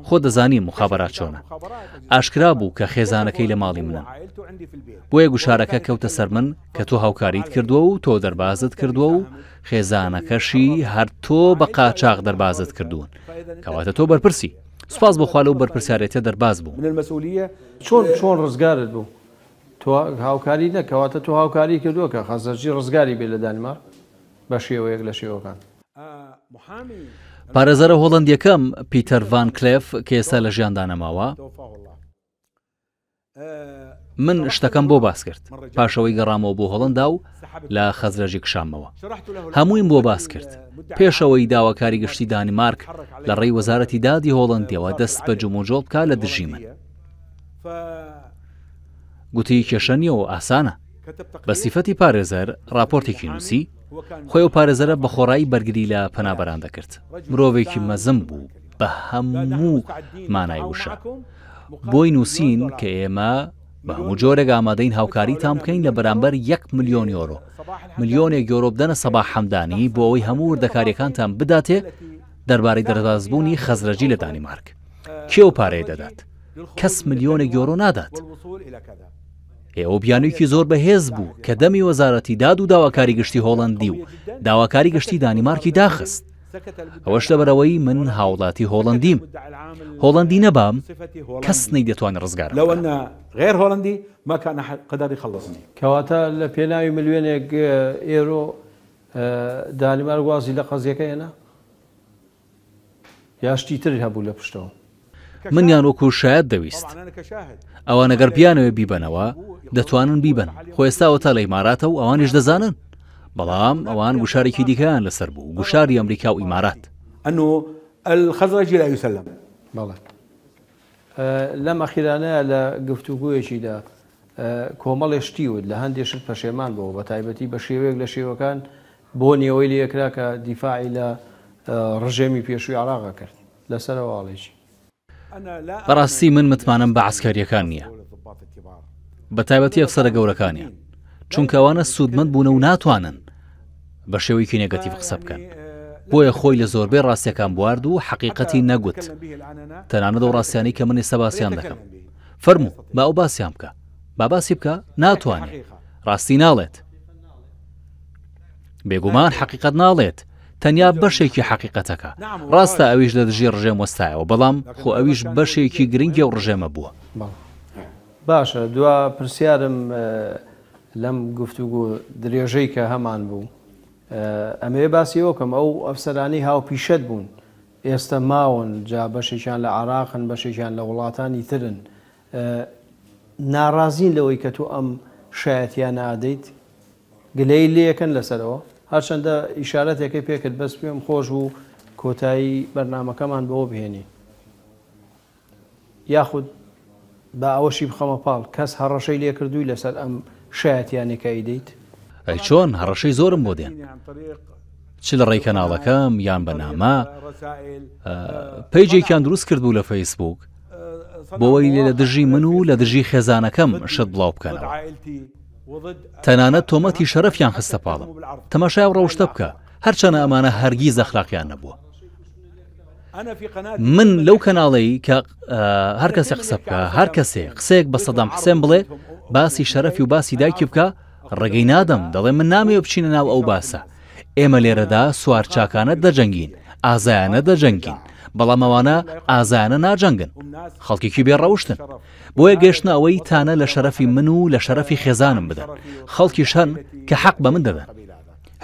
Speaker 2: خۆ دەزانیم مخابەرات چۆنە ئاشکرا بوو کە خێزانەکەی لە ماڵی منن بۆیە گوشارەکە کەوتە سەر من کە تۆ هاوکاریت کردووە و تۆ دەربازت کردووە و خێزانەکەشی هەر تۆ بە قاچاق دەربازت کردوون کەواتە تۆ بەرپرسی سوپاس بۆخوا لەو بەرپرسیارەتە دەرباز بوو
Speaker 1: چۆن ڕزگارت بوو تۆ هاوکاری نەکەواتە تۆ هاوکاری کردووە کە خەزەرجی ڕزگاری بێ لە دانمارک بە شێوەیەک لە شێوەکان.
Speaker 2: پارێزەرە هۆڵندیەکەم پیتەر ڤان کلێف کە ئێستا لە ژیاندا نەماوە من شتەکەم بۆ باس کرد پاشەوەی گەڕامەوە بۆ هۆڵندا و لە خەزرەجی کشامەوە هەموویم بۆ باس کرد پێشەوەی داواکاری گشتی دانیمارک لە ڕێی وەزارەتی دادی هۆڵندیەوە دەست بە جموجۆڵ بکات لە دژی من گوتی کێشە نییەوە ئاسانە بە سیفەتی پارێزەر راپۆرتێکی نووسی خۆی و پارێزەرە بە خۆڕایی بەرگری لە پەنابەران دەکرد مرۆڤێکی مەزم بوو بە هەموو مانای وشە بۆی نووسین کە ئێمە بە هەموو جۆرێک ئامادەین هاوکاریتان بکەین لە بەرامبەر 1 ملیۆن یۆرۆ ملیۆنێک یۆرۆ بدەنە سەباح حەمدانی بۆ ئەوەی هەموو وردەکاریەکانتان بداتێ دەربارەی دەربازبوونی خەزرەجی لە دانیمارک کێو پارەی دەدات کەس ملیۆنێک یۆرۆ نادات ئێوە بیانوویکی زۆر بەهێز بوو کە دەمی وەزارەتی داد و داواکاری گشتی هۆڵندی و داواکاری گشتی دانیمارکی داخست ئەوەش لەبەرەوەی من هاوڵاتی هۆڵندیم هۆڵندی نەبام کەس نەیدەتوانێت ڕزگار
Speaker 3: لو أن غير هولندي ما كان أحد قدر يخلصني.
Speaker 1: کەواتە لە پێناوی ملیۆنێک ئێرۆ دانیمارک وازی لە قەزیەکە هێنا یا شتی تر هەبوو لە پشتەوە
Speaker 2: منیان وەکو شایەت دەویست ئەوان ئەگەر بیانەوێ بیبەنەوە دەتوانن بیبن خۆ ئێستاوە تا لە ئیماراتە و ئەوانیش دەزانن بەڵام ئەوان گوشارێکی دیکەیان لەسەر بوو گوشاری ئەمریکا و ئیمارات
Speaker 3: أنه الخزرجي لا يسلم.
Speaker 1: بەڵێ لەم ئەخیرانەیە لە گفتوگویەکیدا کۆمەڵی شتیوت لە هەندێشت پەشێمان بەوە بە تایبەتی بە شێوەیەک لە شێوەکان بۆ نێوەی لەکرا کە دیفاعی لە ڕژێمی پێشووی عراقا کرد لەسەرەوەڵێکی
Speaker 2: بەڕاستی من متمانم بە عسکاریەکان نییە بە تایبەتی ئەفسەرە گەورەکانیان چونکە ئەوانە سوودمەند بوون و ناتوانن بە شێوەیەکی نێگەتیڤ قسە بکەن بۆیە خۆی لە زۆربەی ڕاستیەکان بوارد و حەقیقەتی نەگوت تەنانەت ئەو ڕاستیانی کە من ئێستا باسییان دەکەم فەرموو با ئەو باسییان بکە با باسی بکە ناتوانێت ڕاستی ناڵێت بێگومان حەقیقەت ناڵێت تەنیا بەشێکی حەقیقەتەکە ڕاستە ئەویش لە دژی ڕژێم وەستایەوە بەڵام خۆ ئەویش بەشێکی گرنگی و ڕژێمە بووە
Speaker 1: باشە دوا پرسیارم لەم گفتوگو درێژەی کە هەمان بوو ئەمێ باسیەوەکەم ئەو ئەفسەرانی هاوپیشەت بوون ئێستا ماون جا بەشێکیان لە عراقن بەشێکیان لە وڵاتانی ترن ناڕازین لەوەی کە تو ئەم شایەتیان نادەیت گلەی لێەکەن لەسەرەوە هەرچەندە ئیشارەتێکی پێکرد بەس پێم خۆش و کۆتایی بەرنامەکەمان بەوە بهێنی یاخود بە ئەوەشی بخەمە پاڵ کەس هەڕەشەی لێ کردووی لەسەر ئەم شایەتیانێکایی دەیت
Speaker 2: ئەی چۆن هەڕەشەی زۆرم بۆ دێن چ لە ڕێی کەناڵەکەم یان بەنامە پەیجێکیان دروست کردبوو لە فەیسبوک بۆەوەی لە دژی من و لە دژی خێزانەکەم شت بڵاو بکەنەوە تەنانەت تۆمەتی شەرەفیان خستە پاڵم تەماشای ڕەوشتە بکە هەرچەنە ئەمانە هەرگیز ئەخلاقیان نەبووە من لەو کەناڵەی کە هەر کەسێ قسە بکە هەر کەسێ قسەیەک بە سەدام حوسێن بڵێ باسی شەرەفی و باسی دایکی بکە ڕێگەی نادەم دەڵێ من نامەوێ بچینە ناو ئەو باسە ئێمە لێرەدا سوار چاکانە دەجەنگین ئازایانە دەجەنگین بەڵام ئەوانە ئازایانە ناجەنگن خەڵکێکی بێڕەوشتن بۆیە گەشتنە ئەوەی تانە لە شەرەفی من و لە شەرەفی خێزانم بدەن خەڵکیش هەن کە حەق بە من دەدەن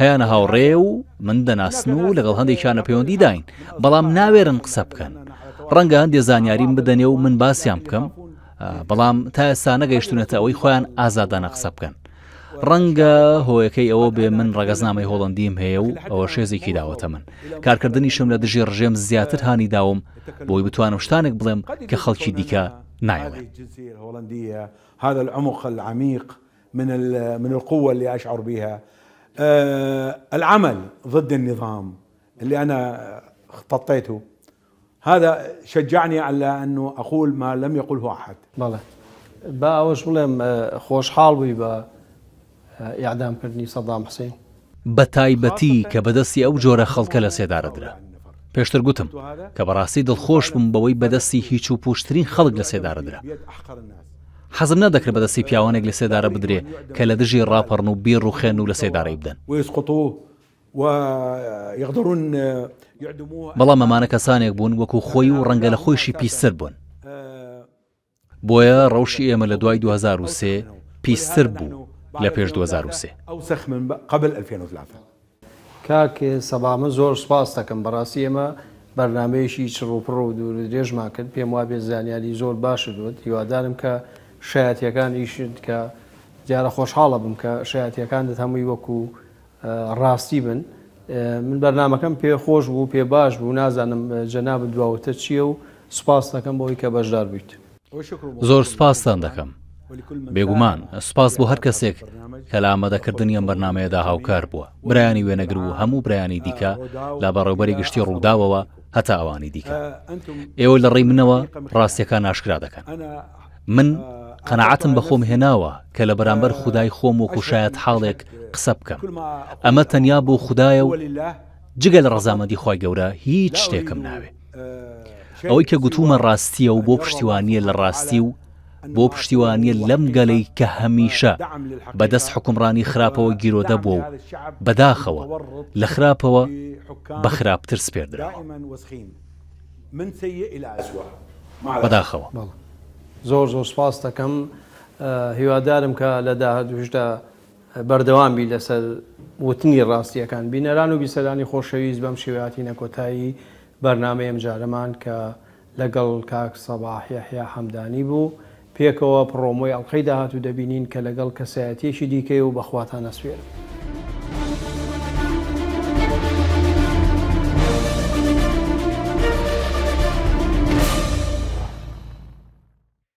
Speaker 2: هەیەنە هاوڕێ و من دەناسن و لەگەڵ هەندێکیانە پەیوەندی داین بەڵام ناوێرن قسە بکەن ڕەنگە هەندێ زانیاریم بدەنێ و من باسییان بکەم بەڵام تا ئێستا نەگەیشتونێتە ئەوەی خۆیان ئازادانە قسە بکەن ڕەنگە هۆیەکەی ئەوە بێ من ڕەگەزنامەی هۆڵندیم هەیە و ئەوە شێزێکی داوەتە من کارکردنیشم لە دژی ڕژێم زیاتر هانی داوم بۆی بتوانم شتانێک بڵێم کە خەڵکی دیکە نایڵێن
Speaker 3: هذا العمق العميق من القوة اللي أشعر بها العمل ضد النظام اللي أنا اختطيته هذا شجعني على أنه أقول ما لم يقله أحد.
Speaker 1: بله با ئەوەش بڵێم خۆشحاڵ بووی بە ئیعدامکردنی سەدام حوسێن
Speaker 2: بە تایبەتی کە بەدەستی ئەو جۆرە خەڵکە لە سێدارەدرا پێشتر گوتم کە بەڕاستی دڵخۆش بووم بەوەی بەدەستی هیچ و پوشترین خەڵک لە سێدارەدرا حەزم نەدەکرد بەدەستی پیاوانێک لە سێدارە بدرێ کە لە دژی ڕاپەڕن و بیر و خێن و لە سێدارەی بدەن بەڵام ئەمانە کەسانێک بوون وەکو خۆی و ڕەنگە لە خۆیشی پیستر بوون بۆیە ڕەوشی ئێمە لە دوای 2003 پیستر بوو لە پێش 2003.
Speaker 3: أوسخ من قبل 2003.
Speaker 1: کاک سەبا من زۆر سپاس دەکەم بەڕاستی ئێمە بەرنمەیەشی چڕوپڕ و دوور درێژمان کرد پێم وابێ زانیاری زۆر باش دوت هیوادارم کە شایەتیەکانیشت کە دیارە خۆشحاڵە بم کە شایەتیەکانت هەمووی وەکو ڕاستی بن. من بەرنمەکەم پێ خۆش بوو پێ باش بوو نازانم جەناب دواوتە چییە و سپاس دەکەم بۆی کە بەشدار بوویت.
Speaker 2: زۆر سپاستان دەکەم. بێگومان سپاس بۆ هەر کەسێک کە لە ئامادەکردنی ئەم بەرنمەیەدا هاوکار بووە برایانی وێنەگر و هەموو برایانی دیکە لە بەڕێوەبەری گشتی ڕووداوەوە هەتا ئەوانی دیکە. ئێوە لە ڕێی منەوە ڕاستیەکان ئاشکرا دەکەن. من قەنەعەتم بە خۆم هێناوە کە لە بەرامبەر خودای خۆم وەکو شایەت حاڵێک قسە بکەم. ئەمە تەنیا بۆ خودایە و جگە لە ڕەزامەندی خۆی گەورە هیچ شتێکم ناوێ. ئەوەی کە گوتومە ڕاستیە و بۆ پشتیوانیە لە ڕاستی و بۆ پشتیوانیە لەم گەلەی کە هەمیشە بەدەست حکومڕانی خراپەوە گیرۆدە بووە و بەداخەوە لە خراپەوە بە خراپتر سپێردراوە بەداخەوە.
Speaker 1: زۆر زۆر سپاس دەکەم هیوادارم کە لە داهاتوشدا بەردەوامی لەسەر وتنی ڕاستیەکان بینەران و بیسەرانی خۆشەویست بەم شێوەتی نەکۆتایی بەرنامەی ئەم جارەمان کە لەگەڵ کاک سەباح یەحیا حەمدانی بوو پێکەوە پڕۆمۆی ئەڵقەی داهاتوو دەبینین کە لەگەڵ کەسایەتیەکی دیکەی و بەخواتان ئەسپێرم.